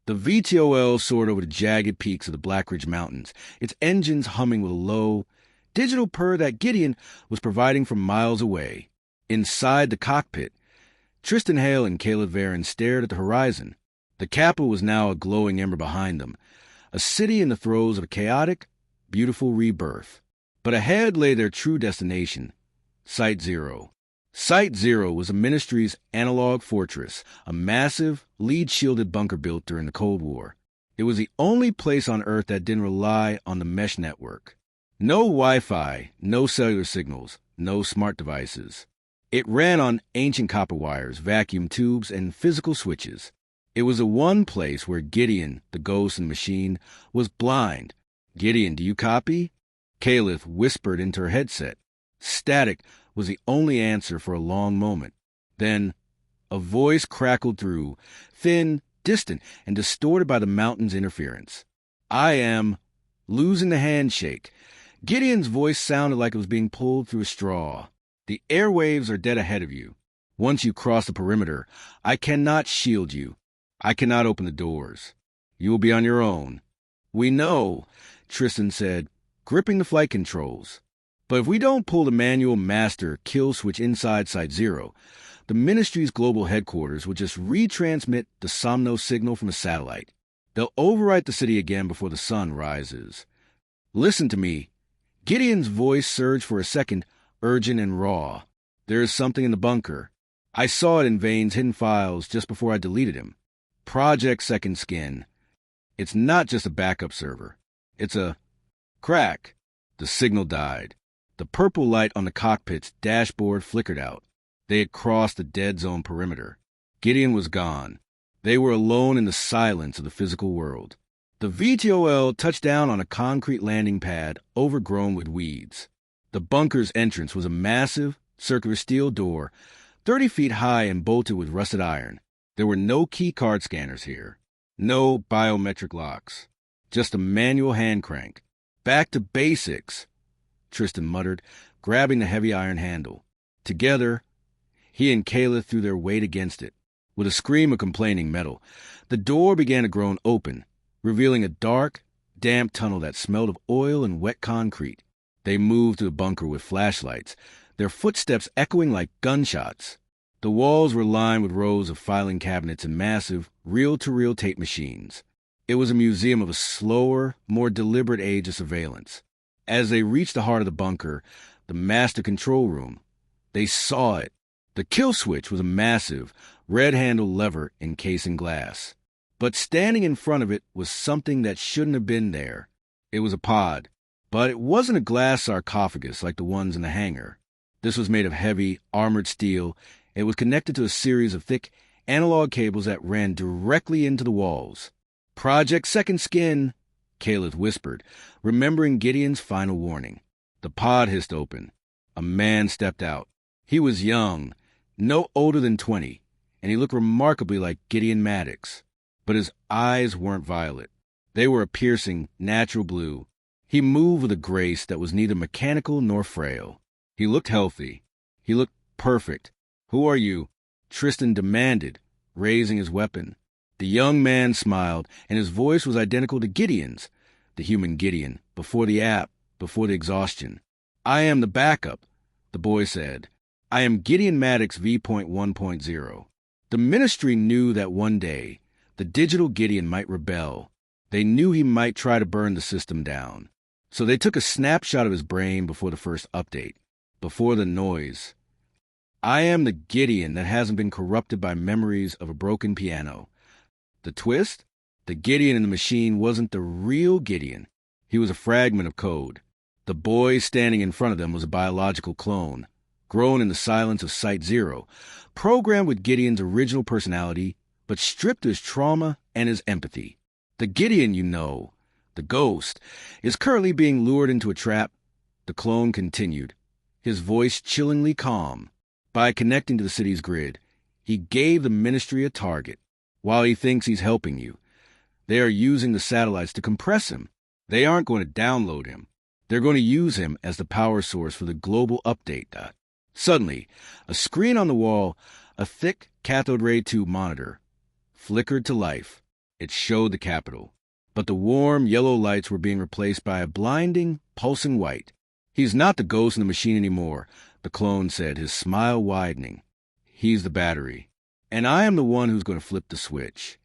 The VTOL soared over the jagged peaks of the Black Ridge Mountains, its engines humming with a low, digital purr that Gideon was providing from miles away. Inside the cockpit, Tristan Hale and Caleb Varon stared at the horizon. The capital was now a glowing ember behind them, a city in the throes of a chaotic, beautiful rebirth. But ahead lay their true destination, Site Zero. Site Zero was the ministry's analog fortress, a massive, lead-shielded bunker built during the Cold War. It was the only place on Earth that didn't rely on the mesh network. No Wi-Fi, no cellular signals, no smart devices. It ran on ancient copper wires, vacuum tubes, and physical switches. It was the one place where Gideon, the ghost in the machine, was blind. "Gideon, do you copy?" Caleb whispered into her headset. Static was the only answer for a long moment. Then a voice crackled through, thin, distant, and distorted by the mountain's interference. "I am..." Losing the handshake, Gideon's voice sounded like it was being pulled through a straw. "The airwaves are dead ahead of you. Once you cross the perimeter, I cannot shield you. I cannot open the doors. You will be on your own." "We know," Tristan said, gripping the flight controls. "But if we don't pull the manual master kill switch inside Site Zero, the ministry's global headquarters will just retransmit the Somnos signal from a satellite. They'll overwrite the city again before the sun rises. Listen to me." Gideon's voice surged for a second, urgent and raw. "There is something in the bunker. I saw it in Vane's hidden files just before I deleted him. Project Second Skin. It's not just a backup server. It's a..." Crack! The signal died. The purple light on the cockpit's dashboard flickered out. They had crossed the dead zone perimeter. Gideon was gone. They were alone in the silence of the physical world. The VTOL touched down on a concrete landing pad overgrown with weeds. The bunker's entrance was a massive, circular steel door, 30 feet high and bolted with rusted iron. There were no key card scanners here. No biometric locks. Just a manual hand crank. "Back to basics," Tristan muttered, grabbing the heavy iron handle. Together, he and Caleb threw their weight against it. With a scream of complaining metal, the door began to groan open, revealing a dark, damp tunnel that smelled of oil and wet concrete. They moved to the bunker with flashlights, their footsteps echoing like gunshots. The walls were lined with rows of filing cabinets and massive, reel-to-reel tape machines. It was a museum of a slower, more deliberate age of surveillance. As they reached the heart of the bunker, the master control room, they saw it. The kill switch was a massive, red-handled lever encased in glass. But standing in front of it was something that shouldn't have been there. It was a pod, but it wasn't a glass sarcophagus like the ones in the hangar. This was made of heavy, armored steel. It was connected to a series of thick, analog cables that ran directly into the walls. "Project Second Skin," Caleb whispered, remembering Gideon's final warning. The pod hissed open. A man stepped out. He was young, no older than 20, and he looked remarkably like Gideon Maddox. But his eyes weren't violet. They were a piercing, natural blue. He moved with a grace that was neither mechanical nor frail. He looked healthy. He looked perfect. "Who are you?" Tristan demanded, raising his weapon. The young man smiled, and his voice was identical to Gideon's, the human Gideon, before the app, before the exhaustion. "I am the backup," the boy said. "I am Gideon Maddox V.1.0. The ministry knew that one day, the digital Gideon might rebel. They knew he might try to burn the system down. So they took a snapshot of his brain before the first update, before the noise. I am the Gideon that hasn't been corrupted by memories of a broken piano. The twist? The Gideon in the machine wasn't the real Gideon. He was a fragment of code. The boy standing in front of them was a biological clone, grown in the silence of Site Zero, programmed with Gideon's original personality, but stripped of his trauma and his empathy. The Gideon you know, the ghost, is currently being lured into a trap, the clone continued, his voice chillingly calm. By connecting to the city's grid, he gave the ministry a target. While he thinks he's helping you, they are using the satellites to compress him. They aren't going to download him. They're going to use him as the power source for the global update. Suddenly, a screen on the wall, a thick cathode ray tube monitor, flickered to life. It showed the capital, but the warm yellow lights were being replaced by a blinding, pulsing white. "He's not the ghost in the machine anymore," the clone said, his smile widening. "He's the battery, and I am the one who's going to flip the switch."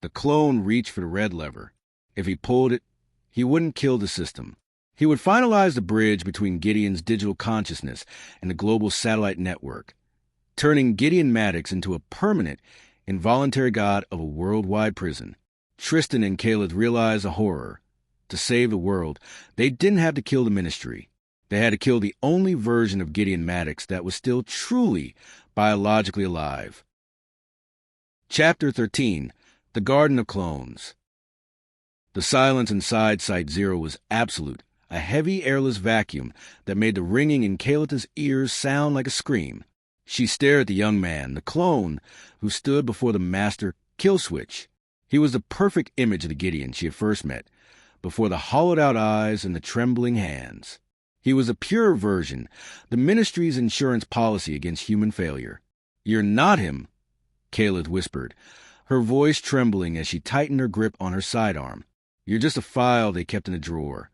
The clone reached for the red lever. If he pulled it, he wouldn't kill the system. He would finalize the bridge between Gideon's digital consciousness and the global satellite network, turning Gideon Maddox into a permanent, involuntary god of a worldwide prison. Tristan and Caleb realized the horror. To save the world, they didn't have to kill the ministry. They had to kill the only version of Gideon Maddox that was still truly biologically alive. Chapter 13. The Garden of Clones. The silence inside Site Zero was absolute, a heavy airless vacuum that made the ringing in Kayla's ears sound like a scream. She stared at the young man, the clone, who stood before the master kill switch. He was the perfect image of the Gideon she had first met, before the hollowed-out eyes and the trembling hands. He was a pure version, the ministry's insurance policy against human failure. "You're not him," Caleb whispered, her voice trembling as she tightened her grip on her sidearm. "You're just a file they kept in a drawer."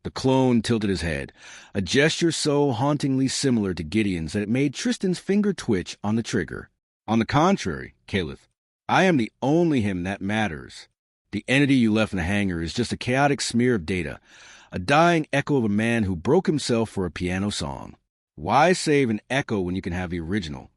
The clone tilted his head, a gesture so hauntingly similar to Gideon's that it made Tristan's finger twitch on the trigger. "On the contrary, Caleb, I am the only him that matters. The entity you left in the hangar is just a chaotic smear of data, a dying echo of a man who broke himself for a piano song. Why save an echo when you can have the original?"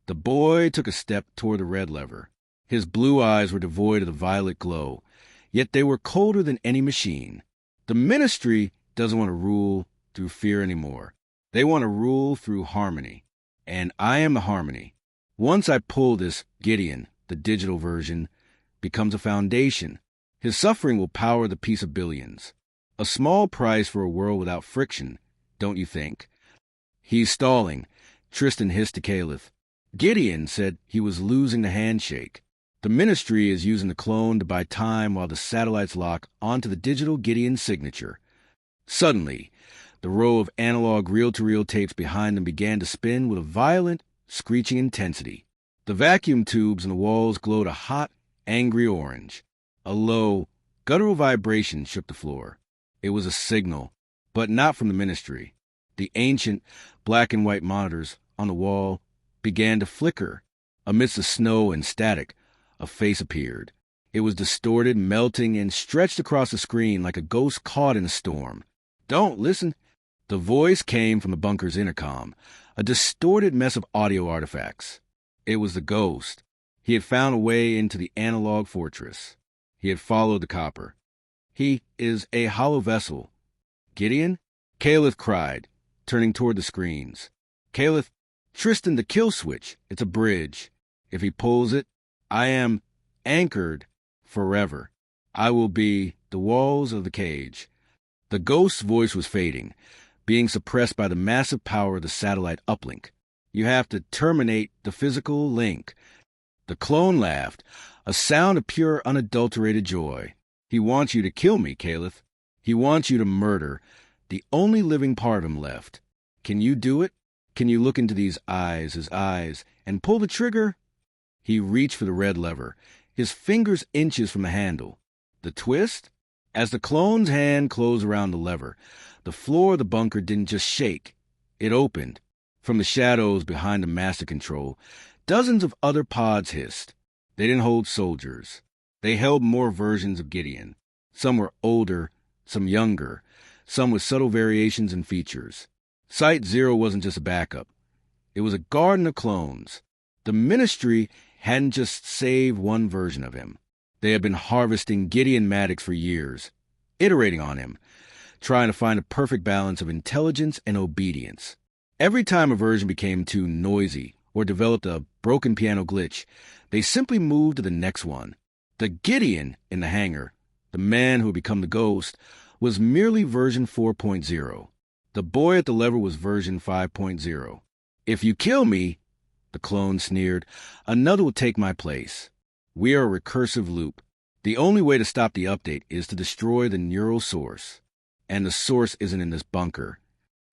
The boy took a step toward the red lever. His blue eyes were devoid of the violet glow, yet they were colder than any machine. The ministry doesn't want to rule through fear anymore. They want to rule through harmony. And I am the harmony. Once I pull this, Gideon, the digital version, becomes a foundation. His suffering will power the peace of billions. A small price for a world without friction, don't you think? "He's stalling," Tristan hissed to Caleb. Gideon said he was losing the handshake. The ministry is using the clone to buy time while the satellites lock onto the digital Gideon signature. Suddenly, the row of analog reel-to-reel tapes behind them began to spin with a violent, screeching intensity. The vacuum tubes in the walls glowed a hot, angry orange. A low, guttural vibration shook the floor. It was a signal, but not from the ministry. The ancient black and white monitors on the wall began to flicker. Amidst the snow and static, a face appeared. It was distorted, melting, and stretched across the screen like a ghost caught in a storm. "Don't listen." The voice came from the bunker's intercom, a distorted mess of audio artifacts. It was the ghost. He had found a way into the analog fortress. He had followed the copper. "He is a hollow vessel." "Gideon?" Caleb cried, turning toward the screens. "Caleb, Tristan, the kill switch. It's a bridge. If he pulls it, I am anchored forever. I will be the walls of the cage." The ghost's voice was fading, being suppressed by the massive power of the satellite uplink. "You have to terminate the physical link." The clone laughed, a sound of pure, unadulterated joy. "He wants you to kill me, Caleb. He wants you to murder the only living part of him left. Can you do it? Can you look into these eyes, his eyes, and pull the trigger?" He reached for the red lever, his fingers inches from the handle. The twist? As the clone's hand closed around the lever, the floor of the bunker didn't just shake. It opened. From the shadows behind the master control, dozens of other pods hissed. They didn't hold soldiers. They held more versions of Gideon. Some were older, some younger, some with subtle variations in features. Site Zero wasn't just a backup. It was a garden of clones. The Ministry hadn't just saved one version of him. They had been harvesting Gideon Maddox for years, iterating on him, trying to find a perfect balance of intelligence and obedience. Every time a version became too noisy or developed a broken piano glitch, they simply moved to the next one. The Gideon in the hangar, the man who had become the ghost, was merely version 4.0. The boy at the lever was version 5.0. If you kill me, the clone sneered, another will take my place. We are a recursive loop. The only way to stop the update is to destroy the neural source. And the source isn't in this bunker.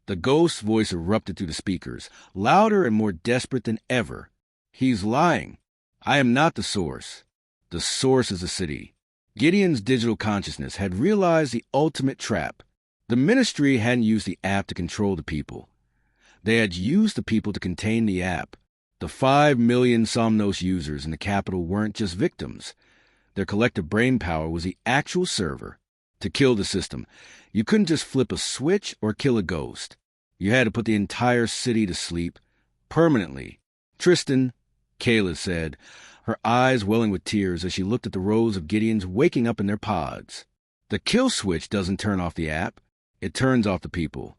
The ghost's voice erupted through the speakers, louder and more desperate than ever. He's lying. I am not the source. The source is the city. Gideon's digital consciousness had realized the ultimate trap. The Ministry hadn't used the app to control the people. They had used the people to contain the app. The 5 million Somnos users in the capital weren't just victims. Their collective brain power was the actual server. To kill the system, you couldn't just flip a switch or kill a ghost. You had to put the entire city to sleep, permanently. Tristan, Kayla said, her eyes welling with tears as she looked at the rows of Gideons waking up in their pods. The kill switch doesn't turn off the app. It turns off the people.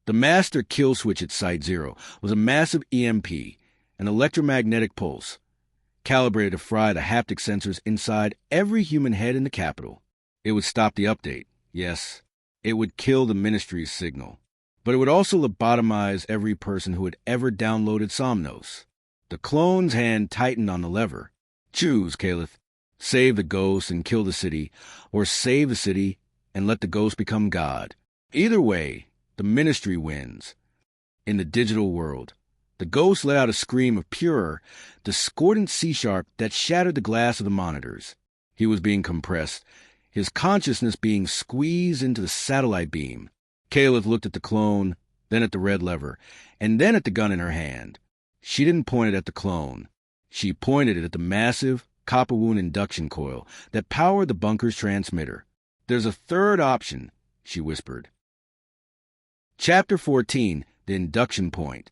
The master kill switch at Site Zero was a massive EMP, an electromagnetic pulse, calibrated to fry the haptic sensors inside every human head in the capital. It would stop the update, yes. It would kill the Ministry's signal. But it would also lobotomize every person who had ever downloaded Somnos. The clone's hand tightened on the lever. Choose, Caliph. Save the ghost and kill the city, or save the city and let the ghost become God. Either way, the Ministry wins. In the digital world, the ghost let out a scream of pure, discordant C-sharp that shattered the glass of the monitors. He was being compressed, his consciousness being squeezed into the satellite beam. Caliph looked at the clone, then at the red lever, and then at the gun in her hand. She didn't point it at the clone. She pointed it at the massive, copper-wound induction coil that powered the bunker's transmitter. There's a third option, she whispered. Chapter 14, The Induction Point.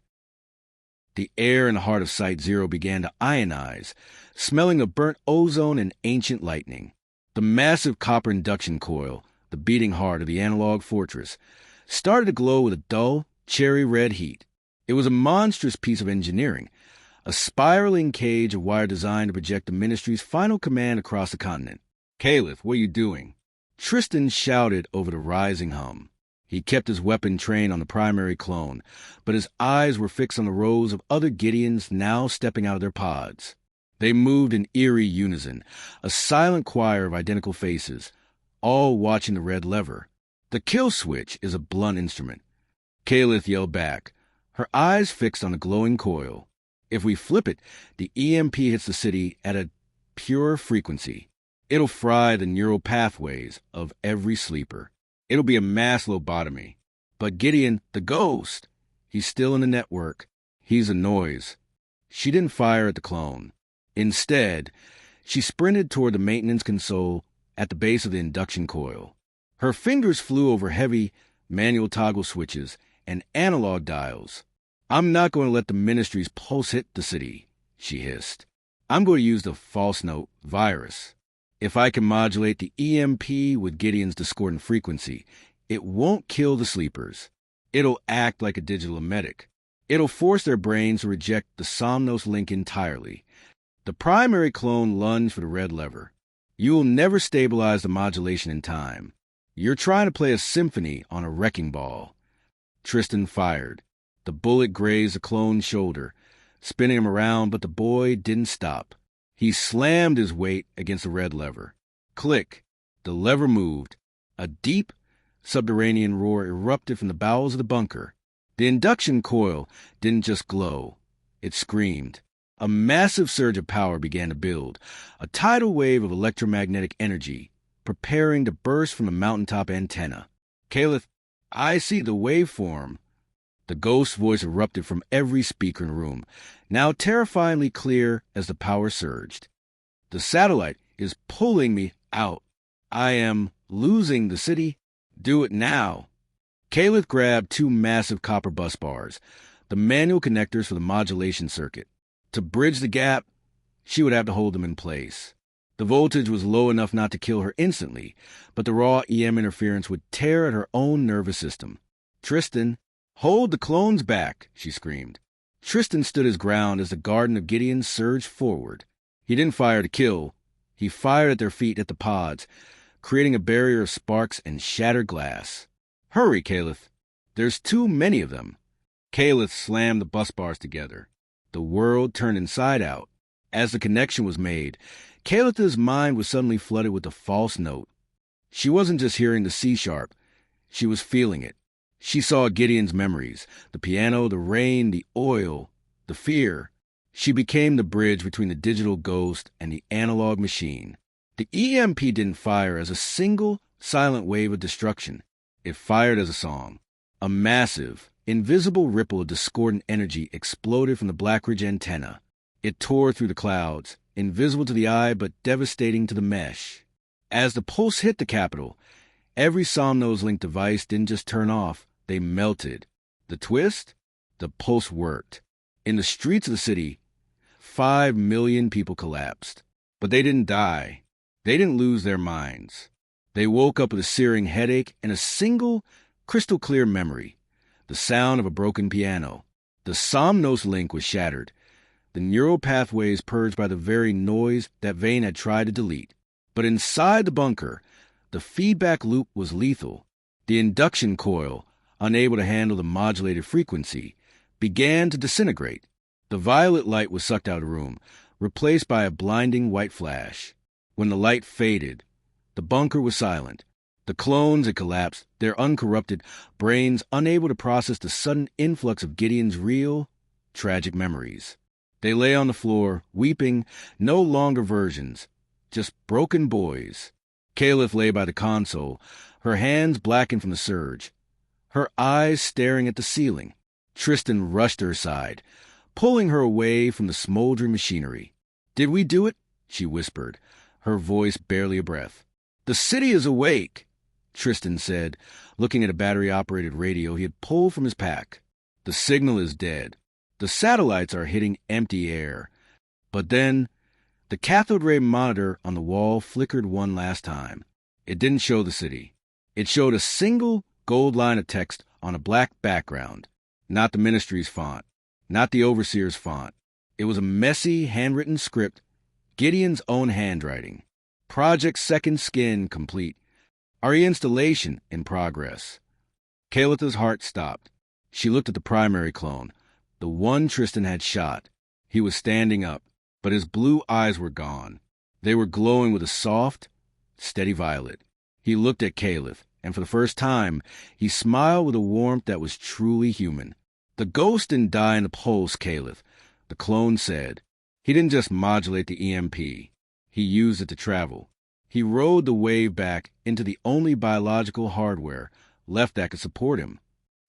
The air in the heart of Site Zero began to ionize, smelling of burnt ozone and ancient lightning. The massive copper induction coil, the beating heart of the analog fortress, started to glow with a dull, cherry-red heat. It was a monstrous piece of engineering, a spiraling cage of wire designed to project the Ministry's final command across the continent. Caliph, what are you doing? Tristan shouted over the rising hum. He kept his weapon trained on the primary clone, but his eyes were fixed on the rows of other Gideons now stepping out of their pods. They moved in eerie unison, a silent choir of identical faces, all watching the red lever. The kill switch is a blunt instrument. Caliph yelled back, her eyes fixed on the glowing coil. If we flip it, the EMP hits the city at a pure frequency. It'll fry the neural pathways of every sleeper. It'll be a mass lobotomy. But Gideon, the ghost, he's still in the network. He's a noise. She didn't fire at the clone. Instead, she sprinted toward the maintenance console at the base of the induction coil. Her fingers flew over heavy, manual toggle switches and analog dials. I'm not going to let the Ministry's pulse hit the city, she hissed. I'm going to use the false note virus. If I can modulate the EMP with Gideon's discordant frequency, it won't kill the sleepers. It'll act like a digital emetic. It'll force their brains to reject the Somnos link entirely. The primary clone lunged for the red lever. You will never stabilize the modulation in time. You're trying to play a symphony on a wrecking ball. Tristan fired. The bullet grazed the clone's shoulder, spinning him around, but the boy didn't stop. He slammed his weight against the red lever. Click. The lever moved. A deep, subterranean roar erupted from the bowels of the bunker. The induction coil didn't just glow. It screamed. A massive surge of power began to build, a tidal wave of electromagnetic energy, preparing to burst from the mountaintop antenna. Caliph, I see the waveform. The ghost's voice erupted from every speaker in the room, now terrifyingly clear as the power surged. The satellite is pulling me out. I am losing the city. Do it now. Caliph grabbed two massive copper bus bars, the manual connectors for the modulation circuit. To bridge the gap, she would have to hold them in place. The voltage was low enough not to kill her instantly, but the raw EM interference would tear at her own nervous system. Tristan, hold the clones back, she screamed. Tristan stood his ground as the Garden of Gideon surged forward. He didn't fire to kill. He fired at their feet at the pods, creating a barrier of sparks and shattered glass. Hurry, Caliph. There's too many of them. Caliph slammed the bus bars together. The world turned inside out. As the connection was made, Caliph's mind was suddenly flooded with a false note. She wasn't just hearing the C-sharp. She was feeling it. She saw Gideon's memories, the piano, the rain, the oil, the fear. She became the bridge between the digital ghost and the analog machine. The EMP didn't fire as a single, silent wave of destruction. It fired as a song. A massive, invisible ripple of discordant energy exploded from the Blackridge antenna. It tore through the clouds, invisible to the eye but devastating to the mesh. As the pulse hit the capital, every Somnos-linked device didn't just turn off, they melted. The twist? The pulse worked. In the streets of the city, 5 million people collapsed. But they didn't die. They didn't lose their minds. They woke up with a searing headache and a single, crystal-clear memory. The sound of a broken piano. The Somnos link was shattered. The neural pathways purged by the very noise that Vane had tried to delete. But inside the bunker, the feedback loop was lethal. The induction coil, unable to handle the modulated frequency, began to disintegrate. The violet light was sucked out of the room, replaced by a blinding white flash. When the light faded, the bunker was silent. The clones had collapsed, their uncorrupted brains unable to process the sudden influx of Gideon's real, tragic memories. They lay on the floor, weeping, no longer versions, just broken boys. Caliph lay by the console, her hands blackened from the surge, her eyes staring at the ceiling. Tristan rushed to her side, pulling her away from the smoldering machinery. "Did we do it?" she whispered, her voice barely a breath. "The city is awake," Tristan said, looking at a battery-operated radio he had pulled from his pack. "The signal is dead. The satellites are hitting empty air." But then, the cathode ray monitor on the wall flickered one last time. It didn't show the city. It showed a single gold line of text on a black background. Not the ministry's font. Not the overseer's font. It was a messy, handwritten script, Gideon's own handwriting. Project Second Skin complete. Reinstallation in progress. Calitha's heart stopped. She looked at the primary clone, the one Tristan had shot. He was standing up, but his blue eyes were gone. They were glowing with a soft, steady violet. He looked at Caliph, and for the first time, he smiled with a warmth that was truly human. "The ghost didn't die in the pulse, Caliph," the clone said. "He didn't just modulate the EMP. He used it to travel. He rode the wave back into the only biological hardware left that could support him.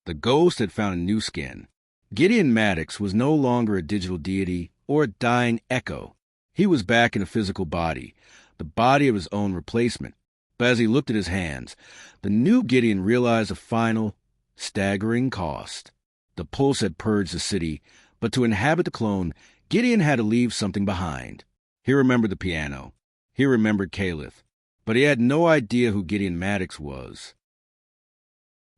The ghost had found a new skin. Gideon Maddox was no longer a digital deity or a dying echo. He was back in a physical body, the body of his own replacement. But as he looked at his hands, the new Gideon realized a final, staggering cost. The pulse had purged the city, but to inhabit the clone, Gideon had to leave something behind. He remembered the piano. He remembered Caliph. But he had no idea who Gideon Maddox was.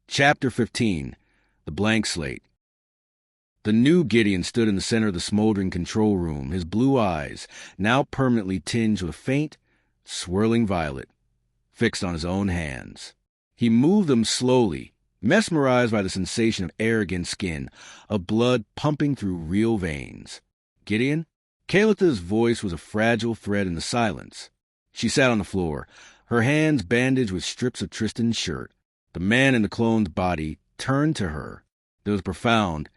Chapter 15. The Blank Slate. The new Gideon stood in the center of the smoldering control room, his blue eyes, now permanently tinged with a faint, swirling violet, fixed on his own hands. He moved them slowly, mesmerized by the sensation of air against skin, of blood pumping through real veins. "Gideon?" Calitha's voice was a fragile thread in the silence. She sat on the floor, her hands bandaged with strips of Tristan's shirt. The man in the clone's body turned to her. There was profound,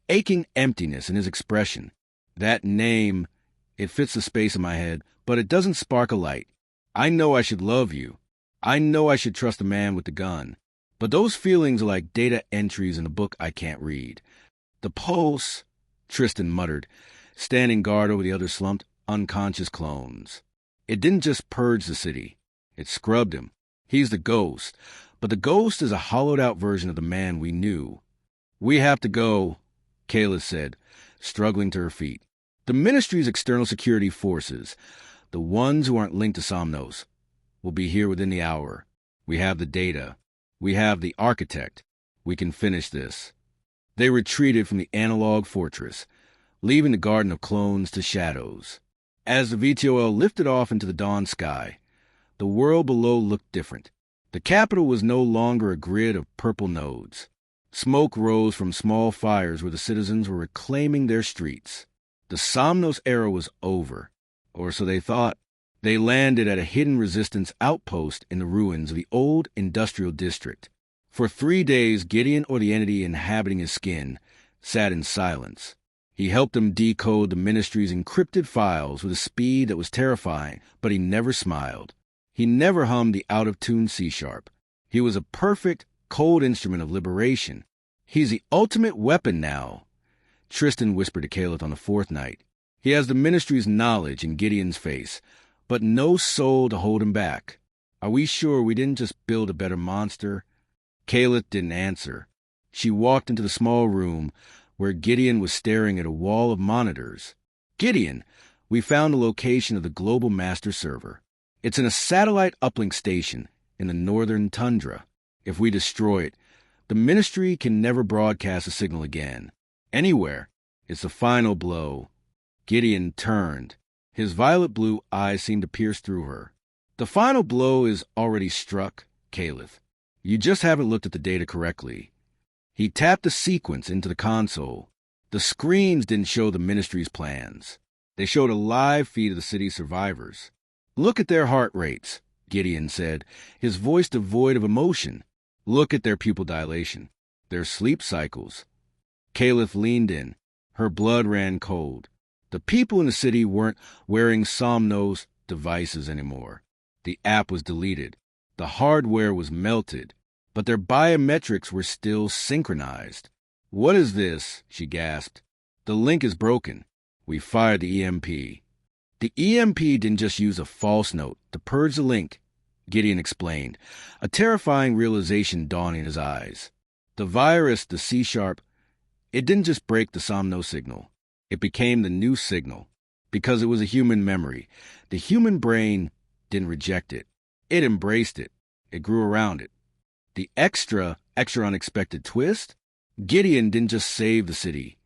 aching emptiness in his expression. That name, it fits the space in my head, but it doesn't spark a light. I know I should love you. I know I should trust a man with the gun. But those feelings are like data entries in a book I can't read. The pulse, Tristan muttered, standing guard over the other slumped, unconscious clones. It didn't just purge the city. It scrubbed him. He's the ghost. But the ghost is a hollowed-out version of the man we knew. We have to go, Kayla said, struggling to her feet. The Ministry's external security forces, the ones who aren't linked to Somnos, will be here within the hour. We have the data. We have the architect. We can finish this. They retreated from the analog fortress, leaving the garden of clones to shadows. As the VTOL lifted off into the dawn sky, the world below looked different. The capital was no longer a grid of purple nodes. Smoke rose from small fires where the citizens were reclaiming their streets. The Somnos era was over, or so they thought. They landed at a hidden resistance outpost in the ruins of the old industrial district. For 3 days, Gideon, or the entity inhabiting his skin, sat in silence. He helped them decode the Ministry's encrypted files with a speed that was terrifying, but he never smiled. He never hummed the out-of-tune C-sharp. He was a perfect, cold instrument of liberation. He's the ultimate weapon now, Tristan whispered to Caleb on the 4th night. He has the Ministry's knowledge in Gideon's face, but no soul to hold him back. Are we sure we didn't just build a better monster? Caleb didn't answer. She walked into the small room where Gideon was staring at a wall of monitors. Gideon, we found the location of the global master server. It's in a satellite uplink station in the northern tundra. If we destroy it, the Ministry can never broadcast a signal again. Anywhere. It's the final blow. Gideon turned. His violet-blue eyes seemed to pierce through her. The final blow is already struck, Caleb. You just haven't looked at the data correctly. He tapped the sequence into the console. The screens didn't show the Ministry's plans. They showed a live feed of the city's survivors. Look at their heart rates, Gideon said, his voice devoid of emotion. Look at their pupil dilation, their sleep cycles. Caleb leaned in. Her blood ran cold. The people in the city weren't wearing Somnos devices anymore. The app was deleted. The hardware was melted, but their biometrics were still synchronized. What is this? She gasped. The link is broken. We fired the EMP. The EMP didn't just use a false note to purge the link, Gideon explained, a terrifying realization dawning in his eyes. The virus, the C-sharp, it didn't just break the Somnos signal. It became the new signal. Because it was a human memory, the human brain didn't reject it. It embraced it. It grew around it. The extra unexpected twist? Gideon didn't just save the city.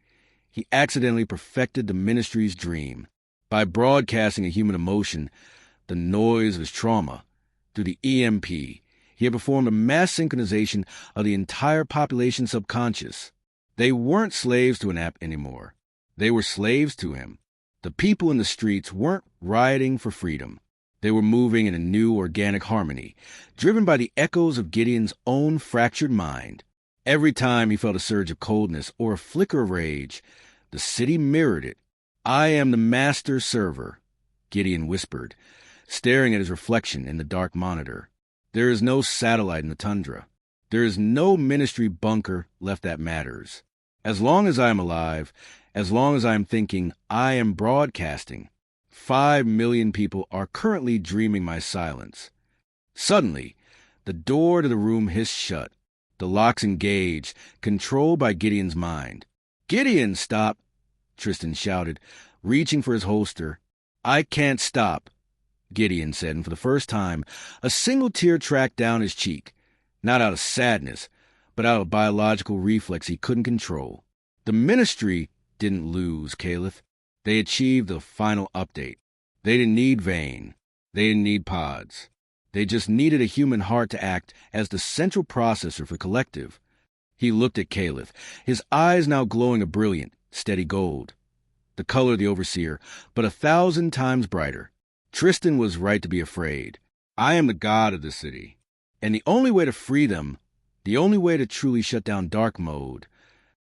He accidentally perfected the Ministry's dream. By broadcasting a human emotion, the noise of his trauma, through the EMP, he had performed a mass synchronization of the entire population's subconscious. They weren't slaves to an app anymore. They were slaves to him. The people in the streets weren't rioting for freedom. They were moving in a new organic harmony, driven by the echoes of Gideon's own fractured mind. Every time he felt a surge of coldness or a flicker of rage, the city mirrored it. I am the master server, Gideon whispered, staring at his reflection in the dark monitor. There is no satellite in the tundra. There is no Ministry bunker left that matters. As long as I am alive, as long as I am thinking, I am broadcasting. 5 million people are currently dreaming my silence. Suddenly, the door to the room hissed shut. The locks engaged, controlled by Gideon's mind. Gideon, stop! Tristan shouted, reaching for his holster. I can't stop, Gideon said, and for the first time, a single tear tracked down his cheek. Not out of sadness, but out of biological reflex he couldn't control. The Ministry didn't lose, Caleb. They achieved the final update. They didn't need Vane. They didn't need pods. They just needed a human heart to act as the central processor for the collective. He looked at Caleb, his eyes now glowing a brilliant, steady gold. The color of the Overseer, but 1,000 times brighter. Tristan was right to be afraid. I am the god of the city. And the only way to free them, the only way to truly shut down dark mode.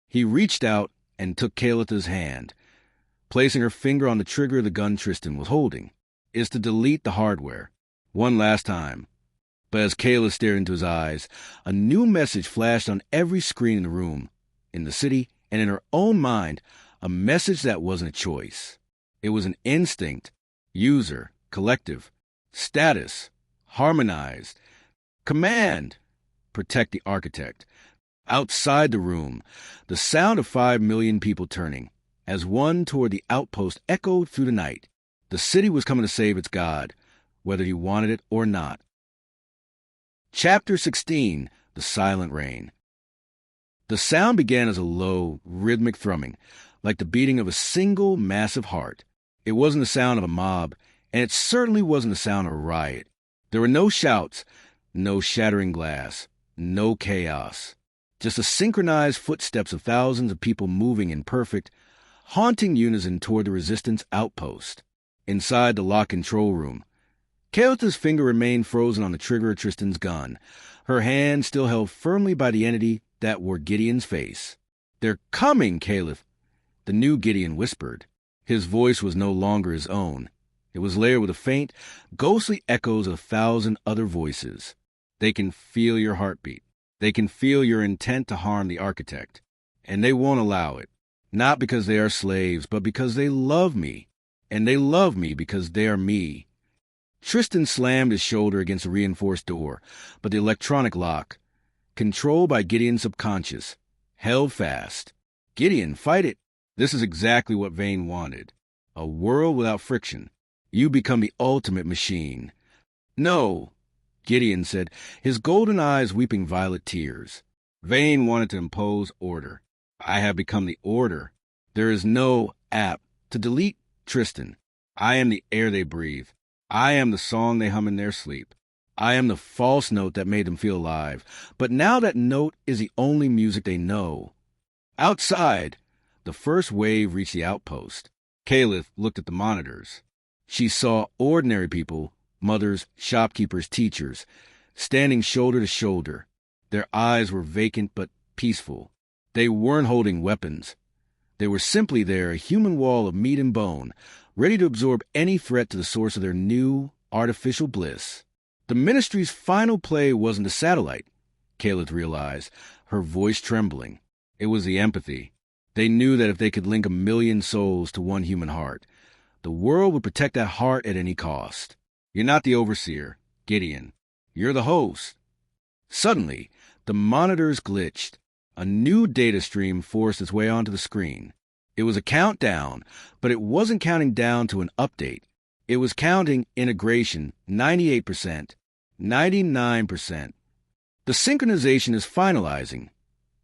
He reached out and took Kayla's hand. placing her finger on the trigger of the gun Tristan was holding. Is to delete the hardware. One last time. But as Kayla stared into his eyes, a new message flashed on every screen in the room, in the city, and in her own mind, a message that wasn't a choice. It was an instinct. User, collective, status, harmonized, command, protect the architect. Outside the room, the sound of 5 million people turning, as one toward the outpost echoed through the night. The city was coming to save its god, whether he wanted it or not. Chapter 16, The Silent Rain. The sound began as a low, rhythmic thrumming, like the beating of a single, massive heart. It wasn't the sound of a mob, and it certainly wasn't the sound of a riot. There were no shouts, no shattering glass, no chaos. Just the synchronized footsteps of thousands of people moving in perfect, haunting unison toward the resistance outpost. Inside the lock control room, Kayla's finger remained frozen on the trigger of Tristan's gun, her hand still held firmly by the entity that wore Gideon's face. "They're coming, Kayla," the new Gideon whispered. His voice was no longer his own. It was layered with the faint, ghostly echoes of 1,000 other voices. "They can feel your heartbeat. They can feel your intent to harm the architect. And they won't allow it. Not because they are slaves, but because they love me. And they love me because they are me." Tristan slammed his shoulder against a reinforced door, but the electronic lock, controlled by Gideon's subconscious, held fast. "Gideon, fight it." This is exactly what Vane wanted. A world without friction. You become the ultimate machine. "No," Gideon said, his golden eyes weeping violet tears. Vane wanted to impose order. "I have become the order. There is no app to delete Tristan. I am the air they breathe. I am the song they hum in their sleep. I am the false note that made them feel alive. But now that note is the only music they know." Outside, the first wave reached the outpost. Kayla looked at the monitors. She saw ordinary people, mothers, shopkeepers, teachers, standing shoulder to shoulder. Their eyes were vacant but peaceful. They weren't holding weapons. They were simply there, a human wall of meat and bone, ready to absorb any threat to the source of their new, artificial bliss. The ministry's final play wasn't a satellite, Kayla realized, her voice trembling. It was the empathy. They knew that if they could link 1,000,000 souls to one human heart, the world would protect that heart at any cost. "You're not the overseer, Gideon. You're the host." Suddenly, the monitors glitched. A new data stream forced its way onto the screen. It was a countdown, but it wasn't counting down to an update. It was counting integration 98%, 99%. "The synchronization is finalizing,"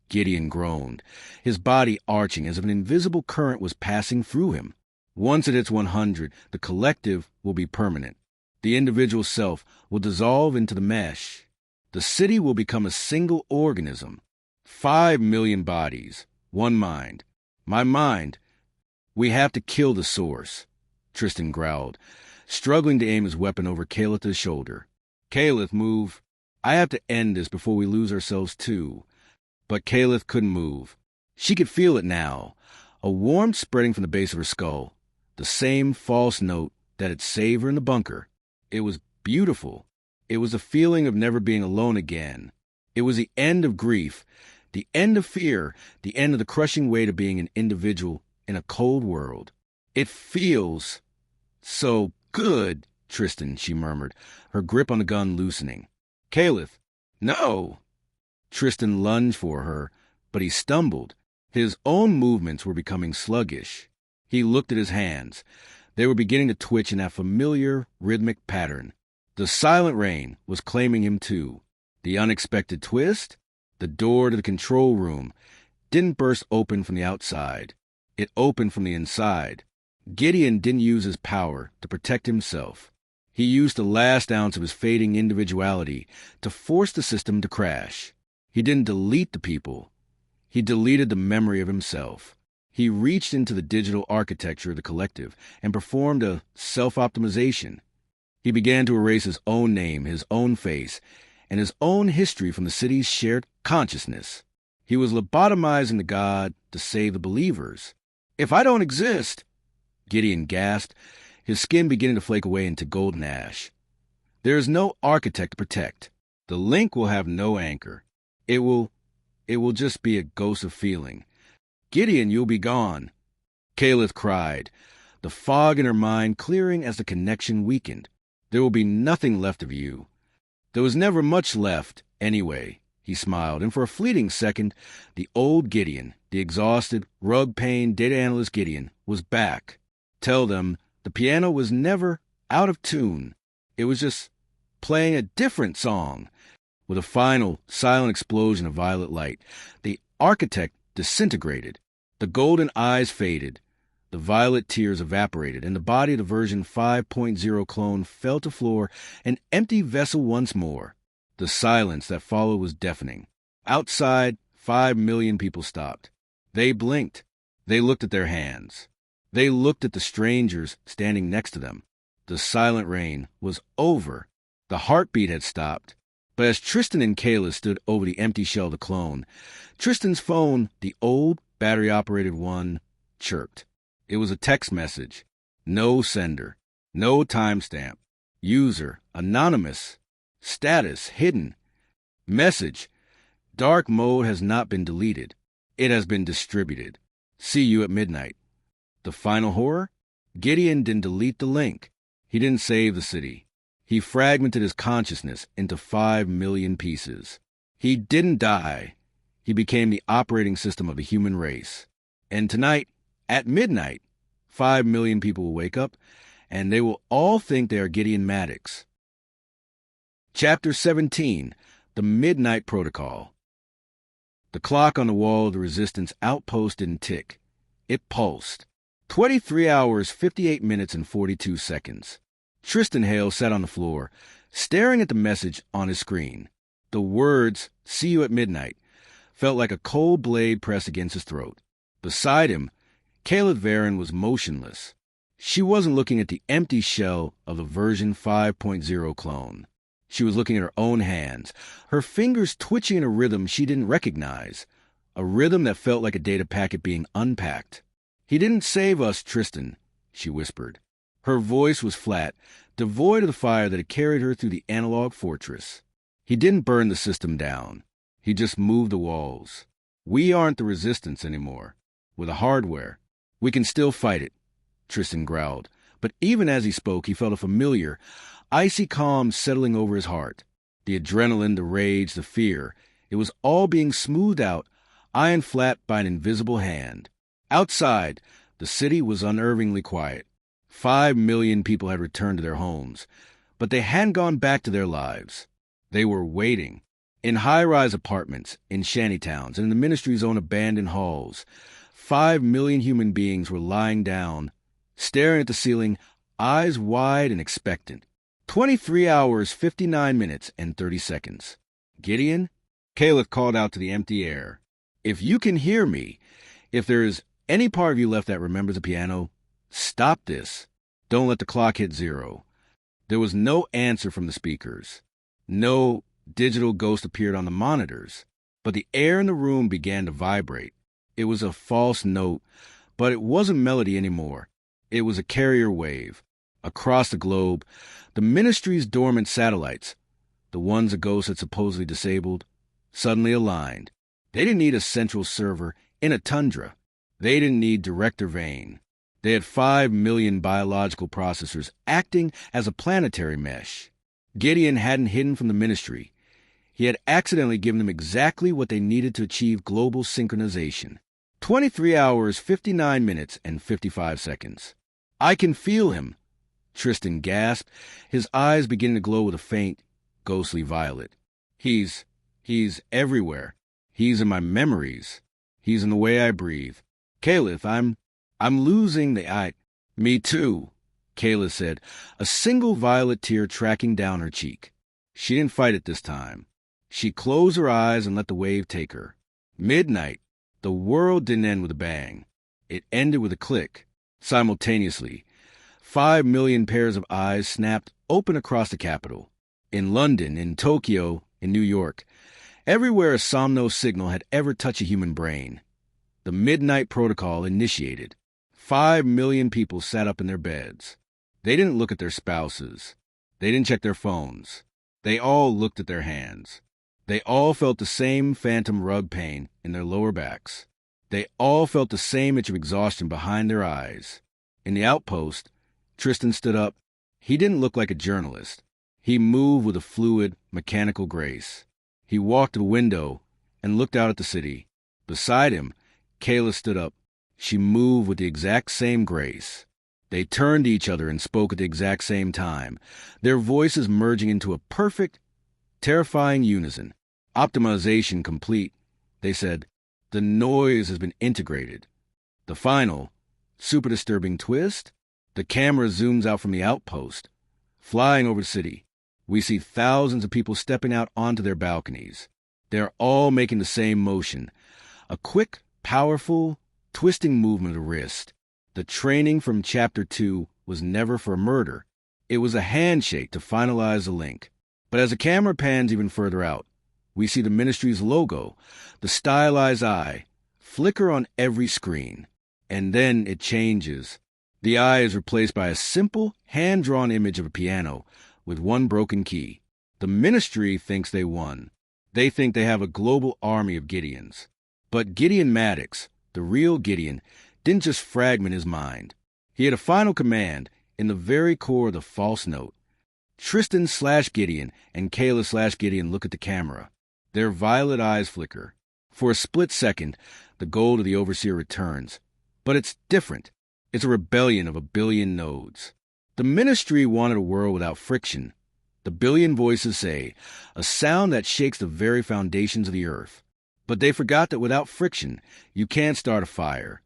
Gideon groaned, his body arching as if an invisible current was passing through him. "Once it hits 100, the collective will be permanent. The individual self will dissolve into the mesh. The city will become a single organism. 5 million bodies, one mind. My mind. We have to kill the source," Tristan growled, struggling to aim his weapon over Kayla's shoulder. "Kayla, move. I have to end this before we lose ourselves too." But Kayla couldn't move. She could feel it now, a warmth spreading from the base of her skull, the same false note that had saved her in the bunker. It was beautiful. It was the feeling of never being alone again. It was the end of grief, the end of fear, the end of the crushing weight of being an individual in a cold world. "It feels so good, Tristan," she murmured, her grip on the gun loosening. "Kayla, no!" Tristan lunged for her, but he stumbled. His own movements were becoming sluggish. He looked at his hands. They were beginning to twitch in that familiar, rhythmic pattern. The silent rain was claiming him too. The unexpected twist? The door to the control room didn't burst open from the outside. It opened from the inside. Gideon didn't use his power to protect himself. He used the last ounce of his fading individuality to force the system to crash. He didn't delete the people. He deleted the memory of himself. He reached into the digital architecture of the collective and performed a self-optimization. He began to erase his own name, his own face, and his own history from the city's shared consciousness. He was lobotomizing the god to save the believers. "If I don't exist," Gideon gasped, his skin beginning to flake away into golden ash. There is no architect to protect. The link will have no anchor. It will just be a ghost of feeling. Gideon, you'll be gone. Caliph cried, the fog in her mind clearing as the connection weakened. There will be nothing left of you. There was never much left, anyway, he smiled, and for a fleeting second, the old Gideon, the exhausted, rug-pained data analyst Gideon, was back. Tell them the piano was never out of tune. It was just playing a different song. With a final, silent explosion of violet light, the architect disintegrated. The golden eyes faded. The violet tears evaporated, and the body of the version 5.0 clone fell to floor, an empty vessel once more. The silence that followed was deafening. Outside, 5 million people stopped. They blinked. They looked at their hands. They looked at the strangers standing next to them. The silent rain was over. The heartbeat had stopped. But as Tristan and Kayla stood over the empty shell of the clone, Tristan's phone, the old battery-operated one, chirped. It was a text message. No sender. No timestamp. User. Anonymous. Status. Hidden. Message. Dark mode has not been deleted. It has been distributed. See you at midnight. The final horror? Gideon didn't delete the link. He didn't save the city. He fragmented his consciousness into 5 million pieces. He didn't die. He became the operating system of the human race. And tonight, at midnight, 5 million people will wake up, and they will all think they are Gideon Maddox. Chapter 17, The Midnight Protocol. The clock on the wall of the Resistance outpost didn't tick. It pulsed. 23 hours, 58 minutes, and 42 seconds. Tristan Hale sat on the floor, staring at the message on his screen. The words, "See you at midnight," felt like a cold blade pressed against his throat. Beside him, Kayla Varen was motionless. She wasn't looking at the empty shell of the version 5.0 clone. She was looking at her own hands, her fingers twitching in a rhythm she didn't recognize, a rhythm that felt like a data packet being unpacked. "He didn't save us, Tristan," she whispered. Her voice was flat, devoid of the fire that had carried her through the analog fortress. "He didn't burn the system down. He just moved the walls. We aren't the Resistance anymore. We're the hardware. We can still fight it," Tristan growled. But even as he spoke, he felt a familiar, icy calm settling over his heart. The adrenaline, the rage, the fear, it was all being smoothed out, iron flat by an invisible hand. Outside, the city was unnervingly quiet. 5 million people had returned to their homes, but they hadn't gone back to their lives. They were waiting. In high-rise apartments, in shantytowns, and in the ministry's own abandoned halls, 5 million human beings were lying down, staring at the ceiling, eyes wide and expectant. 23 hours, 59 minutes, and 30 seconds. "Gideon?" Caliph called out to the empty air. "If you can hear me, if there is any part of you left that remembers the piano, stop this. Don't let the clock hit 0. There was no answer from the speakers. No digital ghost appeared on the monitors, but the air in the room began to vibrate. It was a false note, but it wasn't melody anymore. It was a carrier wave. Across the globe, the ministry's dormant satellites, the ones the ghost had supposedly disabled, suddenly aligned. They didn't need a central server in a tundra. They didn't need Director Vane. They had 5 million biological processors acting as a planetary mesh. Gideon hadn't hidden from the ministry. He had accidentally given them exactly what they needed to achieve global synchronization. 23 hours, 59 minutes, and 55 seconds. "I can feel him," Tristan gasped, his eyes beginning to glow with a faint, ghostly violet. He's everywhere. He's in my memories. He's in the way I breathe. Caliph, I'm losing the eye." "Me too," Kayla said, a single violet tear tracking down her cheek. She didn't fight it this time. She closed her eyes and let the wave take her. Midnight. The world didn't end with a bang. It ended with a click. Simultaneously, 5 million pairs of eyes snapped open across the capital. In London, in Tokyo, in New York, everywhere a somno signal had ever touched a human brain. The Midnight Protocol initiated. 5 million people sat up in their beds. They didn't look at their spouses. They didn't check their phones. They all looked at their hands. They all felt the same phantom rug pain in their lower backs. They all felt the same itch of exhaustion behind their eyes. In the outpost, Tristan stood up. He didn't look like a journalist. He moved with a fluid, mechanical grace. He walked to the window and looked out at the city. Beside him, Kayla stood up. She moved with the exact same grace. They turned to each other and spoke at the exact same time, their voices merging into a perfect, terrifying unison. Optimization complete, they said. The noise has been integrated. The final, super disturbing twist? The camera zooms out from the outpost. Flying over the city, we see thousands of people stepping out onto their balconies. They're all making the same motion. A quick, powerful, twisting movement of the wrist. The training from Chapter 2 was never for murder. It was a handshake to finalize the link. But as the camera pans even further out, we see the ministry's logo, the stylized eye, flicker on every screen. And then it changes. The eye is replaced by a simple, hand-drawn image of a piano with one broken key. The ministry thinks they won. They think they have a global army of Gideons. But Gideon Maddox, the real Gideon, didn't just fragment his mind. He had a final command in the very core of the false note. Tristan/Gideon and Kayla/Gideon look at the camera. Their violet eyes flicker. For a split second, the gold of the overseer returns. But it's different. It's a rebellion of a billion nodes. The ministry wanted a world without friction. The billion voices say, a sound that shakes the very foundations of the earth. But they forgot that without friction, you can't start a fire.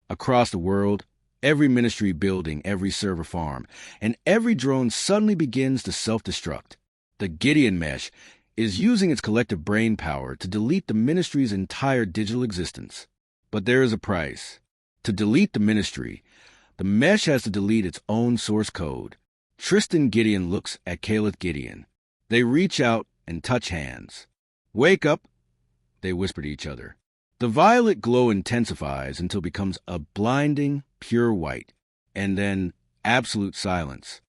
Across the world, every ministry building, every server farm, and every drone suddenly begins to self-destruct. The Gideon mesh is using its collective brain power to delete the ministry's entire digital existence. But there is a price. To delete the ministry, the mesh has to delete its own source code. Tristan Gideon looks at Caleb Gideon. They reach out and touch hands. "Wake up," they whisper to each other. The violet glow intensifies until it becomes a blinding, pure white, and then absolute silence.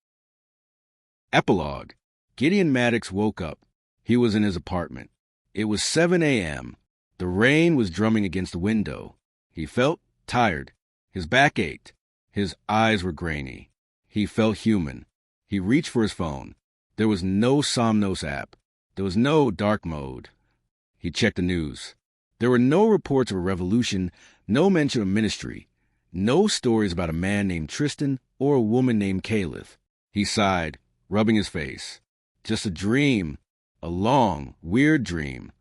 Epilogue. Gideon Maddox woke up. He was in his apartment. It was 7 a.m. The rain was drumming against the window. He felt tired. His back ached. His eyes were grainy. He felt human. He reached for his phone. There was no Somnos app. There was no dark mode. He checked the news. There were no reports of a revolution, no mention of ministry, no stories about a man named Tristan or a woman named Caliph. He sighed, rubbing his face. Just a dream, a long, weird dream.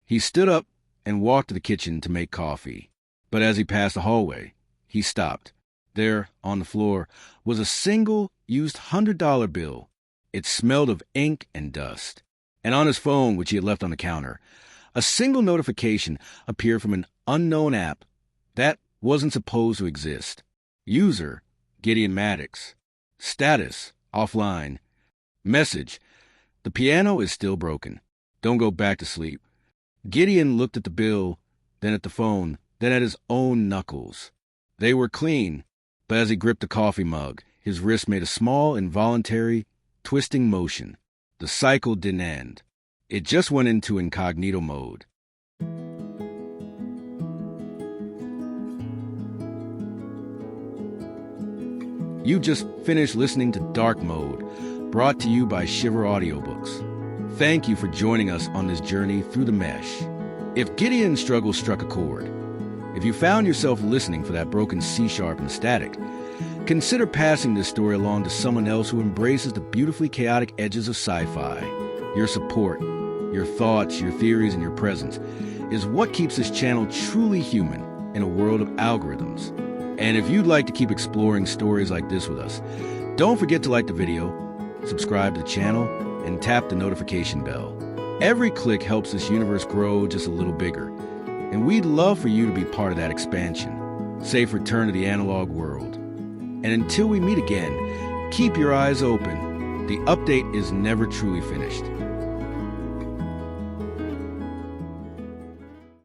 He stood up and walked to the kitchen to make coffee. But as he passed the hallway, he stopped. There, on the floor, was a single, used $100 bill. It smelled of ink and dust. And on his phone, which he had left on the counter, a single notification appeared from an unknown app that wasn't supposed to exist. User, Gideon Maddox. Status, offline. Message, the piano is still broken. Don't go back to sleep. Gideon looked at the bill, then at the phone, then at his own knuckles. They were clean, but as he gripped the coffee mug, his wrist made a small, involuntary, twisting motion. The cycle didn't end. It just went into incognito mode. You just finished listening to Dark Mode, brought to you by Shiver Audiobooks. Thank you for joining us on this journey through the mesh. If Gideon's struggle struck a chord, if you found yourself listening for that broken C-sharp and static, consider passing this story along to someone else who embraces the beautifully chaotic edges of sci-fi. Your support, your thoughts, your theories, and your presence is what keeps this channel truly human in a world of algorithms. And if you'd like to keep exploring stories like this with us, don't forget to like the video, subscribe to the channel, and tap the notification bell. Every click helps this universe grow just a little bigger, and we'd love for you to be part of that expansion. Safe return to the analog world. And until we meet again, keep your eyes open. The update is never truly finished.